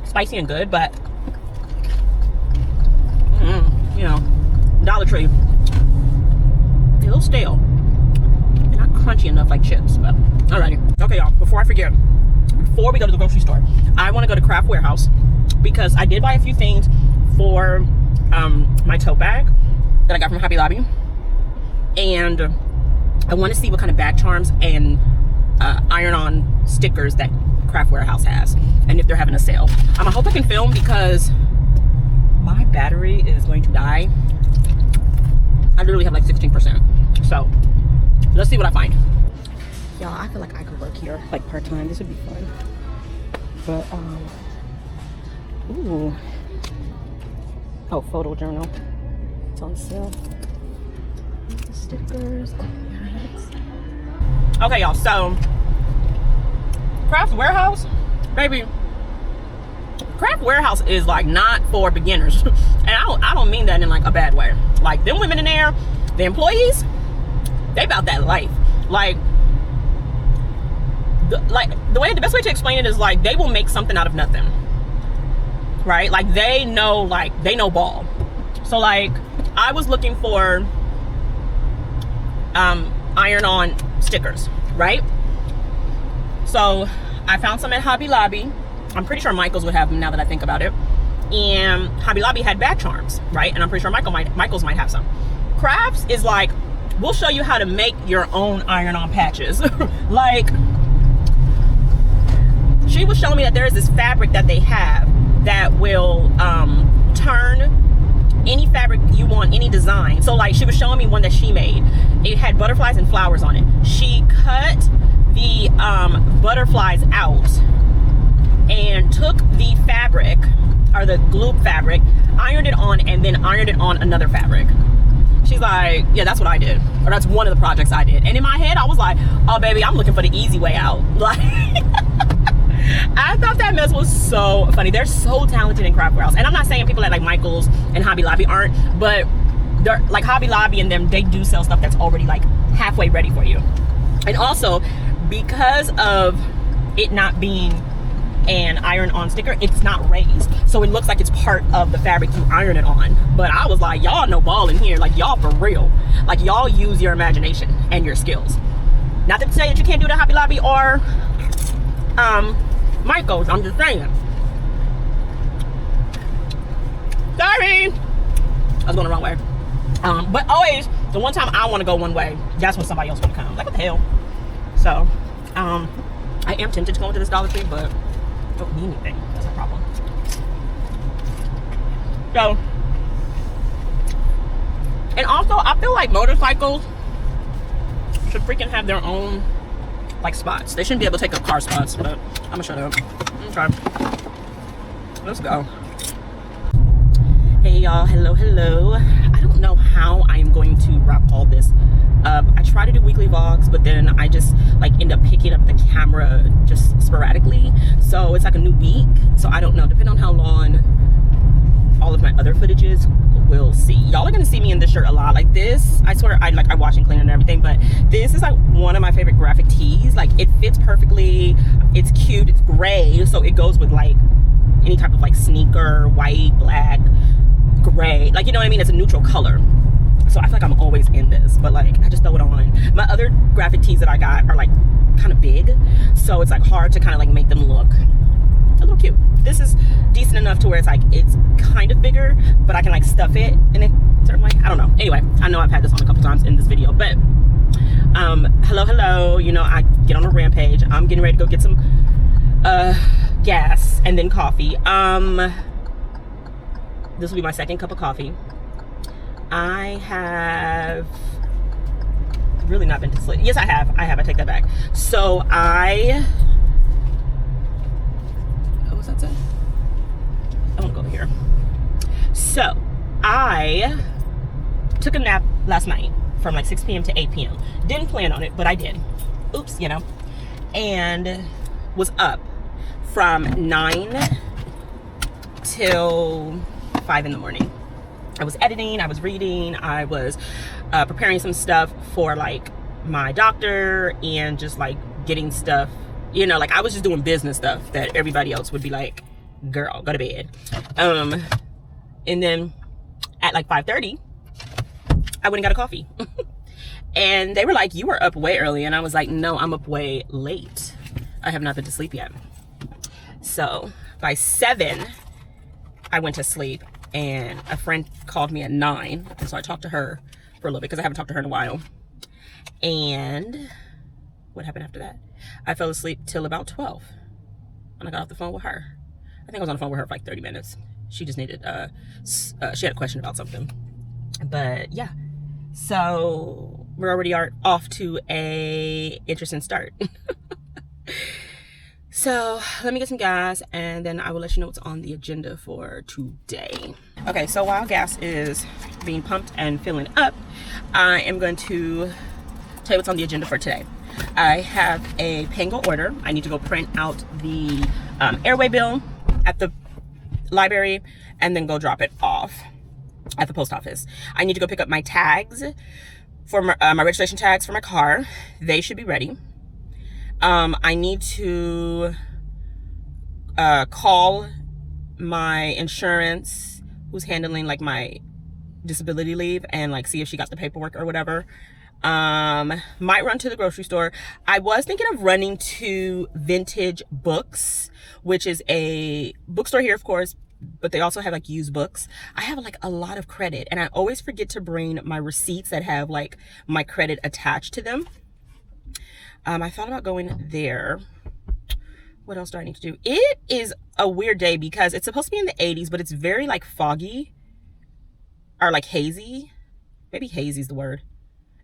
spicy and good, but you know, Dollar Tree. A little stale. They're not crunchy enough like chips, but alrighty. Okay, y'all, before I forget, before we go to the grocery store, I want to go to Craft Warehouse because I did buy a few things for my tote bag that I got from Hobby Lobby, and I want to see what kind of bag charms and iron-on stickers that Craft Warehouse has, and if they're having a sale. I hope I can film because my battery is going to die. I literally have like 16%, so let's see what I find. Y'all, I feel like I could work here like part-time. This would be fun. But ooh, oh, photo journal, it's on sale. Stickers. Okay, y'all, so Craft Warehouse, baby. Craft Warehouse is like not for beginners, and I don't mean that in like a bad way. Like, them women in there, the employees, they about that life. Like the best way to explain it is like they will make something out of nothing, right? Like they know ball. So like I was looking for iron-on stickers, right? So I found some at Hobby Lobby. I'm pretty sure Michael's would have them now that I think about it. And Hobby Lobby had bag charms, right? And I'm pretty sure Michael's might have some. Crafts is like, we'll show you how to make your own iron-on patches. Like, she was showing me that there is this fabric that they have that will turn any fabric you want, any design. So like, she was showing me one that she made. It had butterflies and flowers on it. She cut the butterflies out and took the fabric, or the glue fabric, ironed it on, and then ironed it on another fabric. She's like, yeah, that's what I did, or that's one of the projects I did. And in my head I was like, oh baby, I'm looking for the easy way out. Like I thought that mess was so funny. They're so talented in Craft Warehouse, and I'm not saying people at like Michael's and Hobby Lobby aren't, but they're like Hobby Lobby and them, they do sell stuff that's already like halfway ready for you. And also, because of it not being an iron-on sticker, it's not raised, so it looks like it's part of the fabric you iron it on. But I was like, y'all no ball in here. Like, y'all for real. Like, y'all use your imagination and your skills. Not to say that you can't do it at Hobby Lobby or Michael's. I'm just saying. Sorry, I was going the wrong way. But always, the one time I want to go one way, that's when somebody else want to come. Like, what the hell? So I am tempted to go into this Dollar Tree, but I don't need anything. That's a problem. So, and also I feel like motorcycles should freaking have their own like spots. They shouldn't be able to take up car spots, but I'm gonna shut up. Okay, let's go. Hey y'all, hello. I don't know how I am going to wrap all this up. I try to do weekly vlogs, but then I just like end up picking up the camera just sporadically, so it's like a new week. So I don't know, depending on how long all of my other footage is, we'll see. Y'all are gonna see me in this shirt a lot. Like this, I swear, I wash and clean and everything, but this is like one of my favorite graphic tees. Like, it fits perfectly, it's cute, it's gray, so it goes with like any type of like sneaker, white, black, gray, like, you know what I mean? It's a neutral color, so I feel like I'm always in this, but like I just throw it on. My other graphic tees that I got are like kind of big, so it's like hard to kind of like make them look a little cute. This is decent enough to where it's like, it's kind of bigger, but I can like stuff it in a certain way. I don't know. Anyway, I know I've had this on a couple times in this video, but hello, you know, I get on a rampage. I'm getting ready to go get some gas and then coffee. This will be my second cup of coffee. I have really not been to sleep. Yes, I have. I take that back. So what was that say? I want to go over here. So I took a nap last night from like 6 p.m. to 8 p.m. Didn't plan on it, but I did. Oops, you know. And was up from 9 till 5 in the morning. I was editing, I was reading, I was preparing some stuff for like my doctor, and just like getting stuff, you know, like I was just doing business stuff that everybody else would be like, girl, go to bed. And then at like 5:30, I went and got a coffee. And they were like, you were up way early. And I was like, no, I'm up way late. I have not been to sleep yet. So by 7, I went to sleep, and a friend called me at 9. And so I talked to her for a little bit because I haven't talked to her in a while. And what happened after that? I fell asleep till about 12. And I got off the phone with her. I think I was on the phone with her for like 30 minutes. She just needed, she had a question about something. But yeah, so we're already off to a interesting start. So let me get some gas, and then I will let you know what's on the agenda for today. Okay, so while gas is being pumped and filling up, I am going to tell you what's on the agenda for today. I have a Pango order. I need to go print out the airway bill at the library and then go drop it off at the post office. I need to go pick up my tags for my registration tags for my car. They should be ready. I need to call my insurance, who's handling like my disability leave, and like see if she got the paperwork or whatever. Might run to the grocery store. I was thinking of running to Vintage Books, which is a bookstore here, of course, but they also have like used books. I have like a lot of credit, and I always forget to bring my receipts that have like my credit attached to them. I thought about going there. What else do I need to do? It is a weird day because it's supposed to be in the 80s, but it's very like foggy or like hazy. Maybe hazy is the word.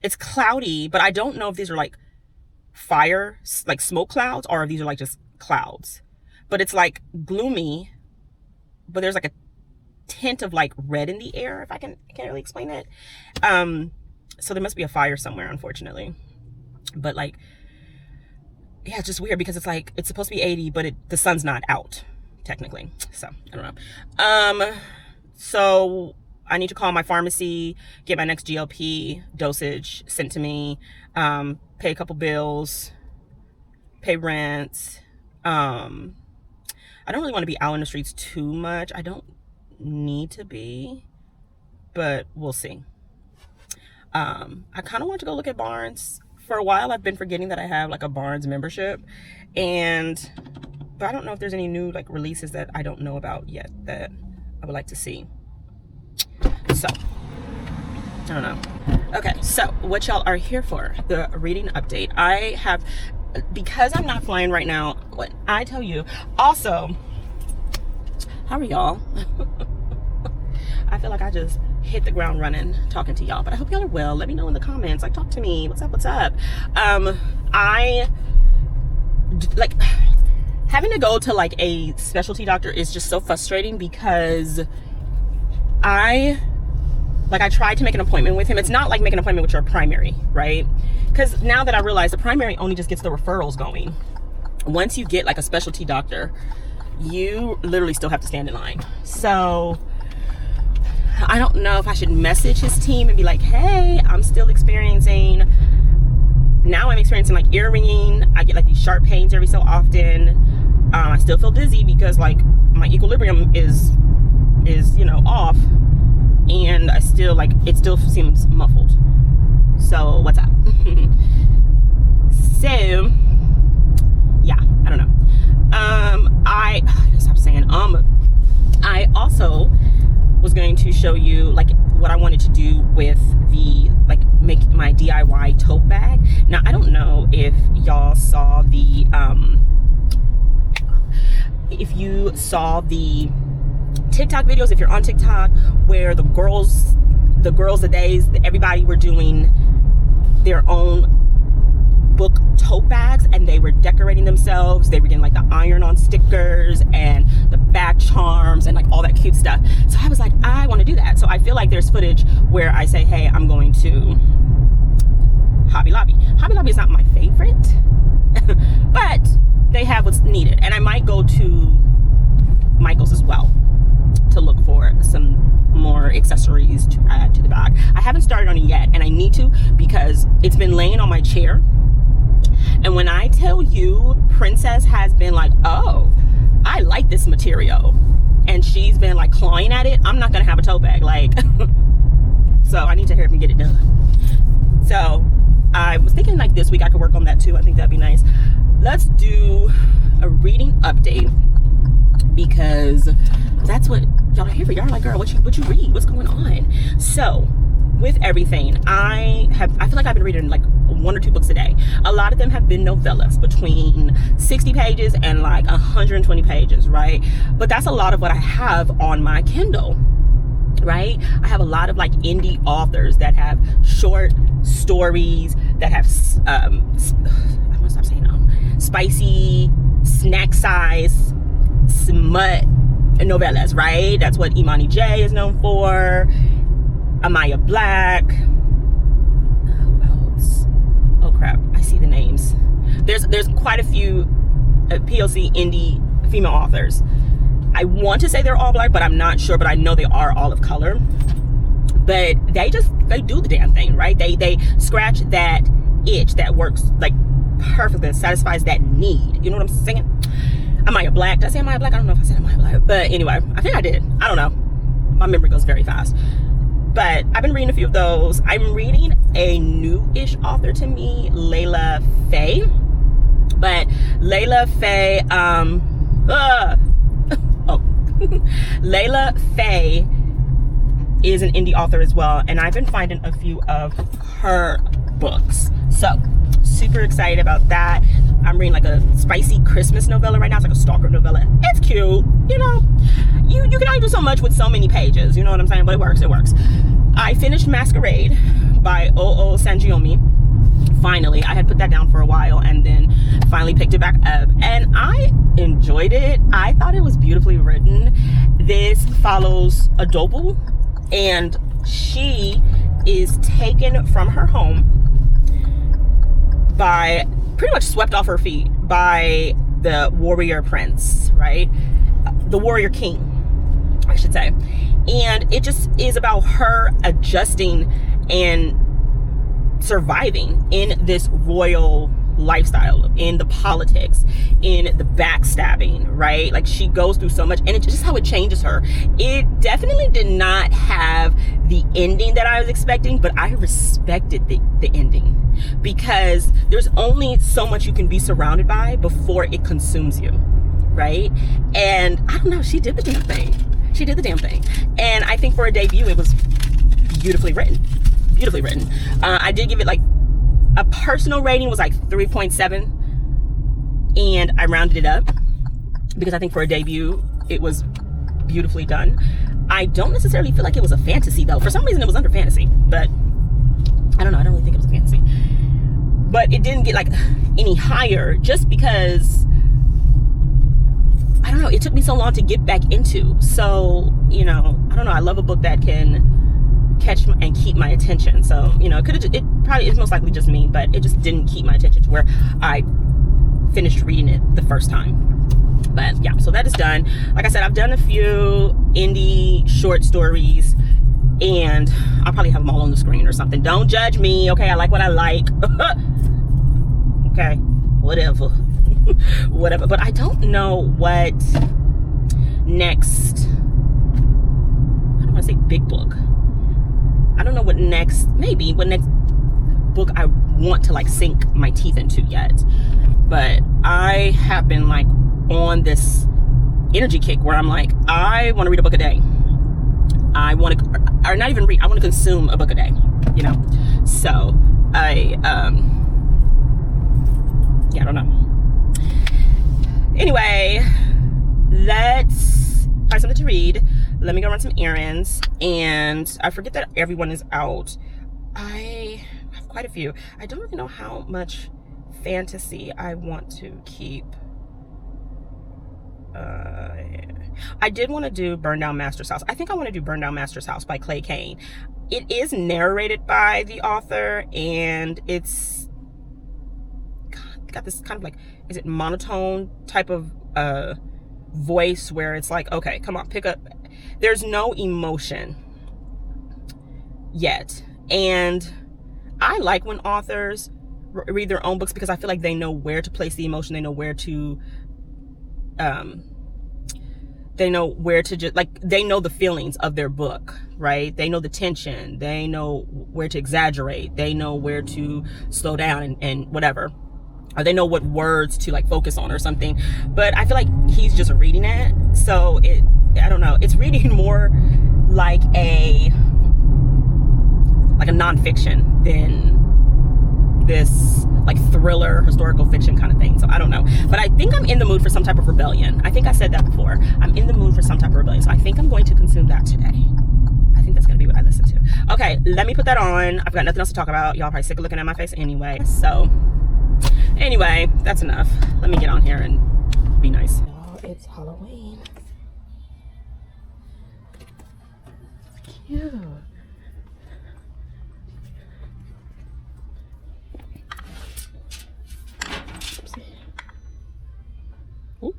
It's cloudy, but I don't know if these are like fire, like smoke clouds, or if these are like just clouds. But it's like gloomy, but there's like a tint of like red in the air, if I can't really explain it. So there must be a fire somewhere, unfortunately. But like, yeah, it's just weird because it's like, it's supposed to be 80, but the sun's not out technically. So I don't know. So I need to call my pharmacy, get my next GLP dosage sent to me, pay a couple bills, pay rent. I don't really want to be out in the streets too much. I don't need to be, but we'll see. I kind of want to go look at Barnes. For a while, I've been forgetting that I have like a Barnes membership, but I don't know if there's any new like releases that I don't know about yet that I would like to see. So, I don't know. Okay, so what y'all are here for, the reading update. I have, because I'm not flying right now, what I tell you. Also, how are y'all? I feel like I just hit the ground running talking to y'all, but I hope y'all are well. Let me know in the comments. Like, talk to me. What's up? I like having to go to like a specialty doctor is just so frustrating because I tried to make an appointment with him. It's not like making an appointment with your primary, right? Because now that I realize the primary only just gets the referrals going. Once you get like a specialty doctor, you literally still have to stand in line. So I don't know if I should message his team and be like, hey, I'm experiencing like ear ringing. I get like these sharp pains every so often. I still feel dizzy because like my equilibrium is off, and I still like, it still seems muffled. So what's up? So yeah, I don't know. I gotta stop saying I also was going to show you like what I wanted to do with the like make my DIY tote bag. Now I don't know if y'all saw the TikTok videos, if you're on TikTok, where the girls everybody were doing their own book tote bags, and they were decorating themselves. They were getting like the iron-on stickers and the back charms and like all that cute stuff. So I was like, I want to do that. So I feel like there's footage where I say, hey, I'm going to Hobby Lobby. Hobby Lobby is not my favorite, but they have what's needed. And I might go to Michael's as well to look for some more accessories to add to the bag. I haven't started on it yet, and I need to because it's been laying on my chair. And when I tell you, Princess has been like, oh, I like this material. and she's been like clawing at it, I'm not gonna have a tote bag, like. So I need to hurry up and get it done. So I was thinking like this week I could work on that too. I think that'd be nice. Let's do a reading update, because that's what y'all are here for. Y'all are like, girl, what you read? What's going on? So with everything, I feel like I've been reading like 1 or 2 books a day. A lot of them have been novellas between 60 pages and like 120 pages, right? But that's a lot of what I have on my Kindle, right? I have a lot of like indie authors that have short stories that have I'm gonna stop saying spicy, snack size, smut novellas, right? That's what Imani J is known for. Amaya Black. Who else? Oh crap, I see the names. There's quite a few POC indie female authors. I want to say they're all Black, but I'm not sure, but I know they are all of color. But they do the damn thing, right? They scratch that itch that works like perfectly, that satisfies that need. You know what I'm saying? Amaya Black. Did I say Amaya Black? I don't know if I said Amaya Black, but anyway, I think I did. I don't know. My memory goes very fast. But I've been reading a few of those. I'm reading a new-ish author to me, Layla Faye. But Layla Faye, Layla Faye is an indie author as well, and I've been finding a few of her books. So, super excited about that. I'm reading like a spicy Christmas novella right now. It's like a stalker novella. It's cute, you know. You can only do so much with so many pages, you know what I'm saying? But it works. I finished Masquerade by O.O. Sanjiomi. Finally, I had put that down for a while and then finally picked it back up, and I enjoyed it. I thought it was beautifully written. This follows Adobo, and she is taken from her home by, pretty much swept off her feet by the warrior prince, right? The warrior king, I should say. And it just is about her adjusting and surviving in this royal lifestyle, in the politics, in the backstabbing, right? Like, she goes through so much, and it's just how it changes her. It definitely did not have the ending that I was expecting, but I respected the ending, because there's only so much you can be surrounded by before it consumes you, right? And I don't know, she did the damn thing. And I think for a debut, it was beautifully written. I did give it like a personal rating was like 3.7, and I rounded it up because I think for a debut it was beautifully done. I don't necessarily feel like it was a fantasy though. For some reason it was under fantasy, but I don't know, I don't really think it was a fantasy. But it didn't get like any higher just because, I don't know, it took me so long to get back into. So, you know, I don't know, I love a book that can catch and keep my attention. So, you know, it probably is most likely just me, but it just didn't keep my attention to where I finished reading it the first time. But yeah, so that is done. Like I said, I've done a few indie short stories, and I'll probably have them all on the screen or something. Don't judge me, okay? I like what I like. Okay, whatever. Whatever. But I don't know what next, I don't want to say big book. I don't know what next book I want to like sink my teeth into yet. But I have been like on this energy kick where I'm like, I want to read a book a day. I want to, or not even read, I want to consume a book a day, you know? So I don't know. Anyway, let's find something to read. Let me go run some errands, and I forget that everyone is out. I have quite a few. I don't really know how much fantasy I want to keep. I did want to do Burn Down Master's House. I think I want to do Burn Down Master's House by Clay Kane. It is narrated by the author, and it's got this kind of like, is it monotone type of voice where it's like, okay, come on, pick up. There's no emotion yet. And I like when authors read their own books because I feel like they know where to place the emotion. They know where to they know where to just, like, they know the feelings of their book, right? They know the tension. They know where to exaggerate. They know where to slow down and whatever. Or they know what words to like focus on or something. But I feel like he's just reading it. So I don't know. It's reading more like a nonfiction than this like thriller historical fiction kind of thing. So I don't know, but I think I'm in the mood for some type of rebellion. I think I said that before. I'm in the mood for some type of rebellion, so I think I'm going to consume that today. I think that's gonna be what I listen to. Okay, let me put that on. I've got nothing else to talk about. Y'all probably sick of looking at my face anyway. So anyway, that's enough. Let me get on here and be nice. Oh, it's Halloween. Cute. Ooh.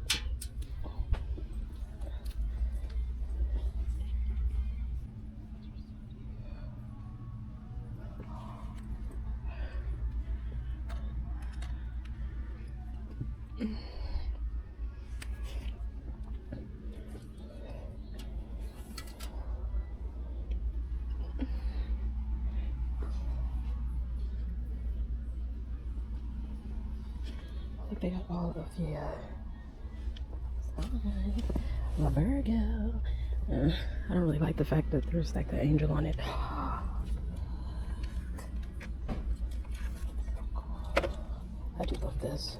They got all of the Virgo. I don't really like the fact that there's like the angel on it. I do love this.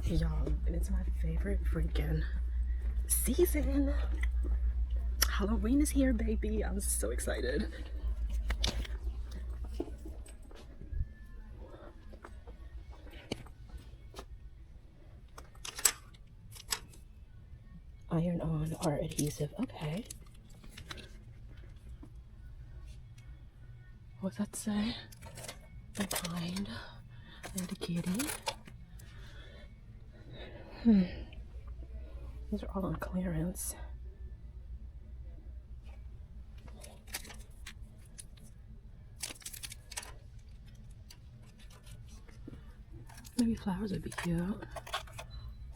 Y'all, it's my favorite freaking season. Halloween is here, baby. I'm so excited. Iron on art adhesive. Okay. What's that say? The kind and a kitty. These are all on clearance. Maybe flowers would be cute.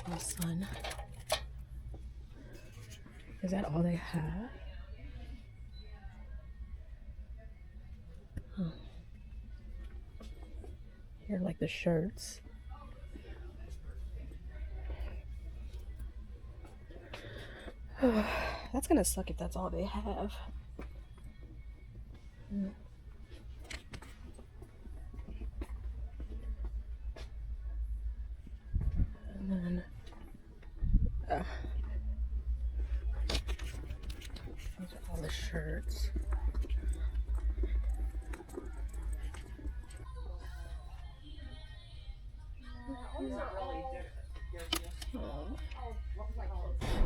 Oh, sun. Is that all they have? Huh. Here are like the shirts. That's gonna suck if that's all they have. And then those are all the shirts.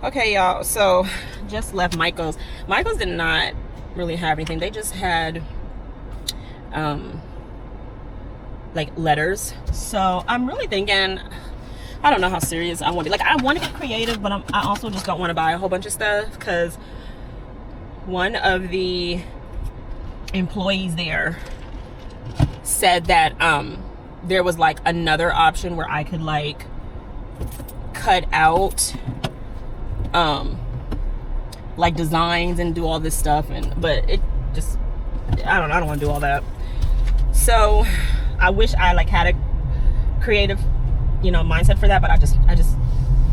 Okay, y'all, so just left Michael's. Michael's did not really have anything. They just had like letters. So I'm really thinking, I don't know how serious I want to be. Like, I want to get creative, but I also just don't want to buy a whole bunch of stuff, because one of the employees there said that there was like another option where I could like cut out like designs and do all this stuff, but it just, I don't want to do all that. So I wish I like had a creative, you know, mindset for that, but I just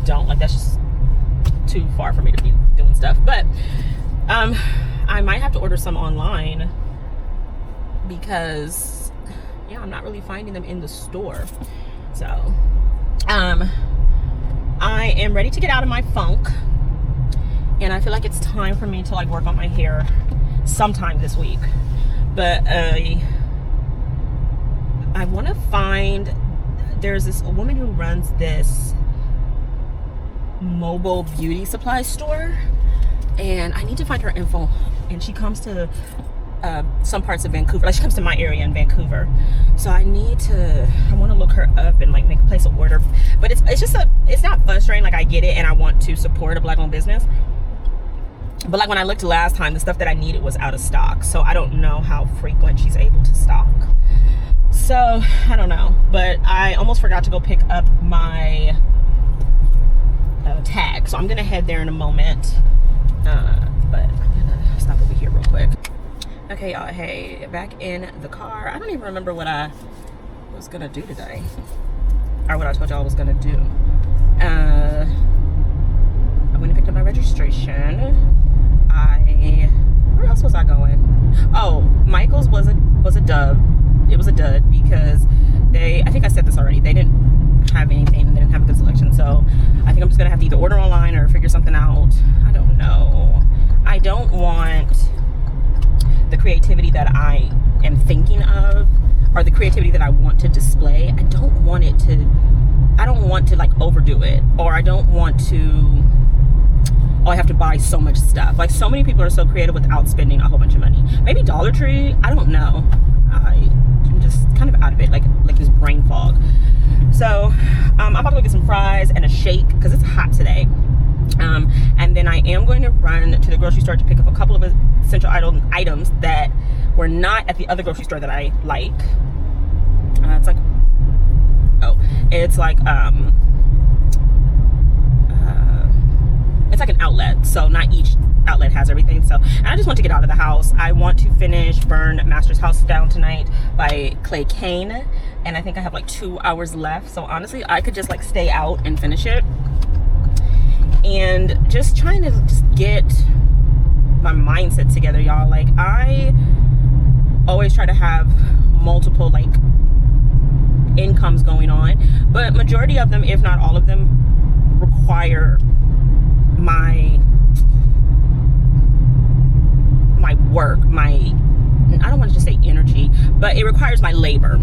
don't. Like, that's just too far for me to be doing stuff. But I might have to order some online, because yeah, I'm not really finding them in the store. So I am ready to get out of my funk, and I feel like it's time for me to like work on my hair sometime this week. But I want to find, there's this woman who runs this mobile beauty supply store, and I need to find her info. And she comes to some parts of Vancouver. Like, she comes to my area in Vancouver, so I want to look her up and like make a place of order. But it's not frustrating. Like, I get it, and I want to support a Black-owned business. But like when I looked last time, the stuff that I needed was out of stock. So I don't know how frequent she's able to stock. So I don't know. But I almost forgot to go pick up my tag. So I'm going to head there in a moment. But I'm going to stop over here real quick. Okay, y'all. Hey, back in the car. I don't even remember what I was going to do today. Or what I told y'all I was going to do. I went and picked up my registration. Where else was I going? Oh, Michael's was a dub. It was a dud because I think I said this already, they didn't have anything, they didn't have a good selection. So I think I'm just gonna have to either order online or figure something out. I don't know. I don't want the creativity that I am thinking of, or the creativity that I want to display. I don't want to like overdo it, or I don't want to I have to buy so much stuff. Like, so many people are so creative without spending a whole bunch of money. Maybe Dollar Tree, I don't know. I'm just kind of out of it, like this brain fog. So I'm about to go get some fries and a shake because it's hot today. And then I am going to run to the grocery store to pick up a couple of essential items that were not at the other grocery store that I like. It's like an outlet, so not each outlet has everything. So, and I just want to get out of the house. I want to finish Burn Master's House Down Tonight by Clay Kane, and I think I have like 2 hours left. So honestly, I could just like stay out and finish it, and just trying to just get my mindset together, y'all. Like, I always try to have multiple like incomes going on, but majority of them, if not all of them, require my work, I don't want to just say energy, but it requires my labor.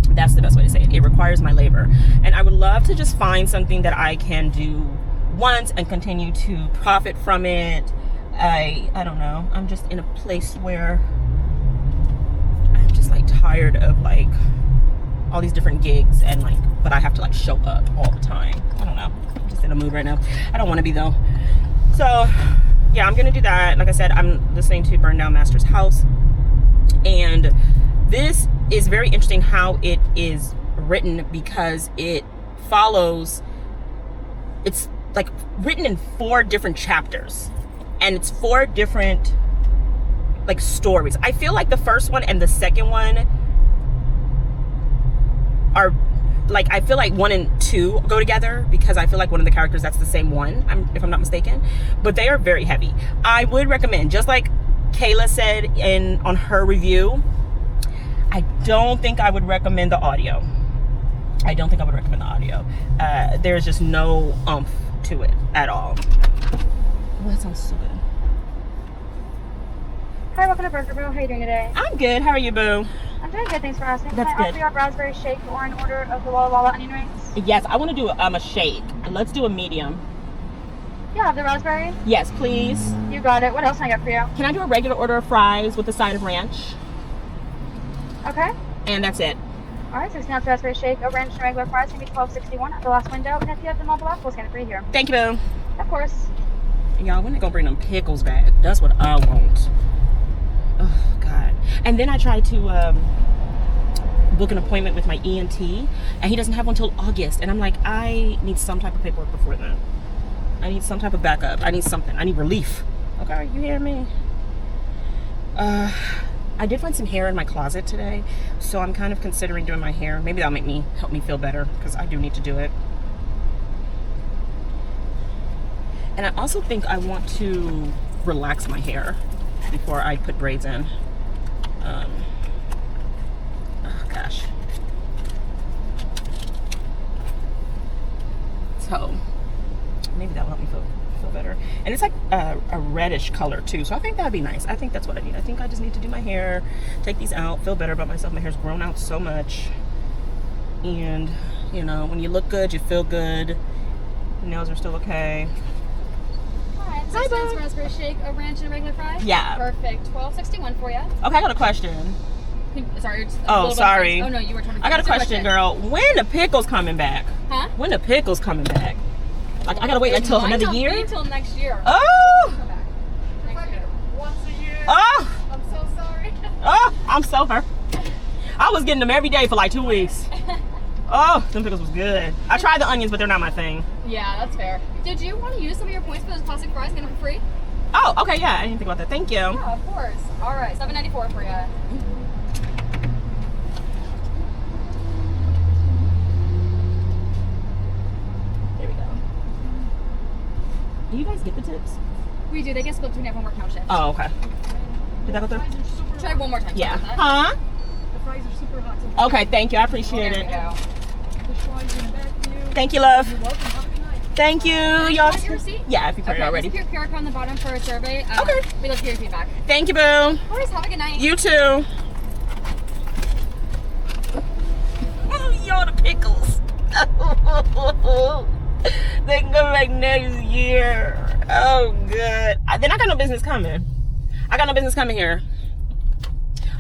That's the best way to say it. It requires my labor. And I would love to just find something that I can do once and continue to profit from it. I don't know. I'm just in a place where I'm just like tired of like all these different gigs and like, but I have to like show up all the time. I don't know. I'm just in a mood right now. I don't want to be though. So yeah, I'm gonna do that. Like I said, I'm listening to Burn Down Master's House, and this is very interesting how it is written because it follows, it's like written in 4 different chapters, and it's 4 different like stories. I feel like the first one and the second one are like, I feel like 1 and 2 go together because I feel like one of the characters, that's the same one, if I'm not mistaken, but they are very heavy. I would recommend, just like Kayla said on her review, I don't think I would recommend the audio. I don't think I would recommend the audio. There's just no oomph to it at all. Oh, that sounds so good. Hi, welcome to Burger Boo. How are you doing today? I'm good. How are you, boo? I'm doing good. Thanks for asking. That's Can I good. offer you a raspberry shake or an order of the Walla Walla onion rings? Yes, I want to do a shake. Let's do a medium. Yeah, the raspberry. Yes, please. You got it. What else can I get for you? Can I do a regular order of fries with a side of ranch? Okay. And that's it. All right, 16 ounce raspberry shake, a ranch and regular fries, going to be $12.61 at the last window. And if you have the mobile app, we'll scan it for you here. Thank you, boo. Of course. Y'all, when they gonna bring them pickles back? That's what I want. Oh, God. And then I tried to book an appointment with my ENT, and he doesn't have one till August. And I'm like, I need some type of paperwork before then. I need some type of backup. I need something. I need relief. Okay, you hear me? I did find some hair in my closet today, so I'm kind of considering doing my hair. Maybe that'll help me feel better, because I do need to do it. And I also think I want to relax my hair before I put braids in. Oh gosh. So maybe that'll help me feel better. And it's like a reddish color too, so I think that'd be nice. I think that's what I need. I think I just need to do my hair, take these out, feel better about myself. My hair's grown out so much, and you know, when you look good, you feel good, Nails are still okay. Alright, Hi, 6 bud. ounce raspberry shake, a ranch and a regular fry? Yeah. Perfect. $12.61 for you. Okay, I got a question. Sorry. Just a Oh, little bit of sorry. ice. Oh, no, you were trying to I got a What's your question, girl. When the pickles coming back? Huh? When the pickles coming back? Like, I gotta wait until Mine another don't year? wait till next year. Oh! Come back. Next year. Once a year. Oh! I'm so sorry. Oh! I'm so hurt. I was getting them every day for like 2 weeks. Oh, them pickles was good. I tried the onions, but they're not my thing. Yeah, that's fair. Did you want to use some of your points for those plastic fries? Get them for free? Oh, okay, yeah. I didn't think about that. Thank you. Yeah, of course. All right, $7.94 for you. There we go. Do you guys get the tips? We do. They get split between everyone work count shift. Oh, okay. Did that go through? Try one more time. Yeah. Sorry about that. Huh? The fries are super hot. So Okay, thank you. I appreciate There we it. go. the fries in the back for you. Thank you, love. You're welcome. Have a good night. Thank you. Can Y'all. I get your receipt? Yeah, if you put it Okay, already. just put your QR code on the bottom for a survey. Okay. We'd love to hear your feedback. Thank you, boo. Of course, have a good night. You too. Y'all the pickles. They can come back next year. Oh, good. Then I got no business coming. I got no business coming here.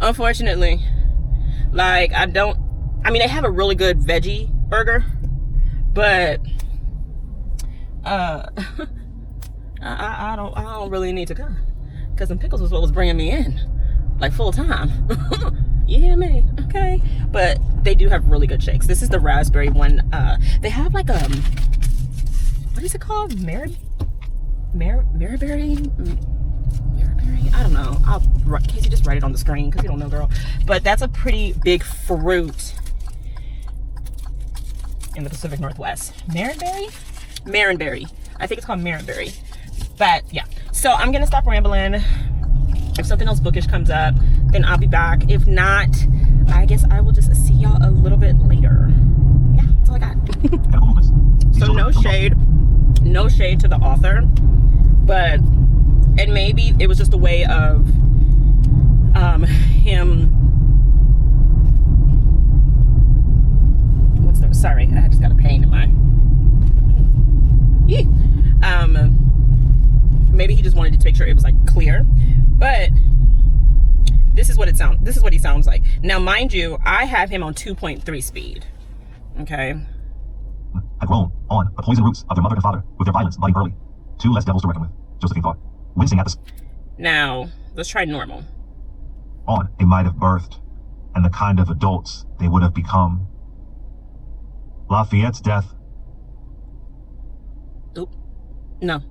Unfortunately. Like, I mean, they have a really good veggie burger, but I don't really need to come, because them pickles was what was bringing me in, like, full time. You hear me? Okay. But they do have really good shakes. This is the raspberry one. They have like what is it called? Marberry? I don't know. Casey, just write it on the screen because you don't know, girl. But that's a pretty big fruit in the Pacific Northwest. Marberry. I think it's called Marberry. But yeah. So I'm gonna stop rambling. If something else bookish comes up, then I'll be back. If not, I guess I will just see y'all a little bit later. Yeah, that's all I got. So no shade to the author, but and maybe it was just a way of him. What's that? Sorry, I just got a pain in my. Maybe he just wanted to make sure it was like clear, but this is what he sounds like. Now, mind you, I have him on 2.3 speed. Okay. Had grown on the poison roots of their mother and father, with their violence budding early. 2 less devils to reckon with, Josephine thought, wincing at the Now, let's try normal. on they might have birthed, and the kind of adults they would have become. Lafayette's death. Oop. No,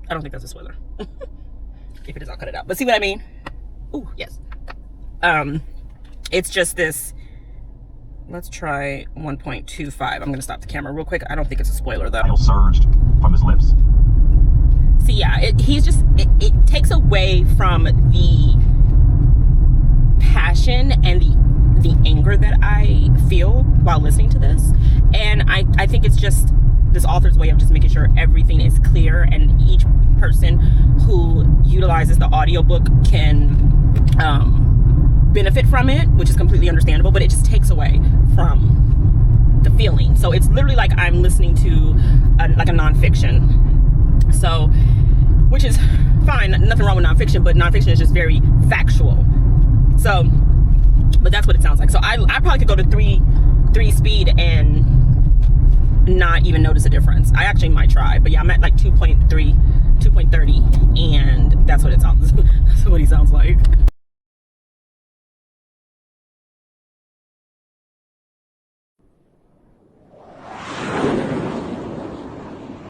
I don't think that's a spoiler. If it is, I'll cut it out. But see what I mean? Ooh, yes. It's just this. Let's try 1.25. I'm gonna stop the camera real quick. I don't think it's a spoiler though. Surged from his lips. See, yeah, it takes away from the passion and the anger that I feel while listening to this. And I think it's just this author's way of just making sure everything is clear, and each person who utilizes the audiobook can benefit from it, which is completely understandable, but it just takes away from the feeling. So it's literally like I'm listening to like a nonfiction. So, which is fine, nothing wrong with nonfiction, but nonfiction is just very factual. So, but that's what it sounds like. So I probably could go to three speed and not even notice a difference. I actually might try, but yeah, I'm at like 2.30, and that's what it sounds. That's what he sounds like.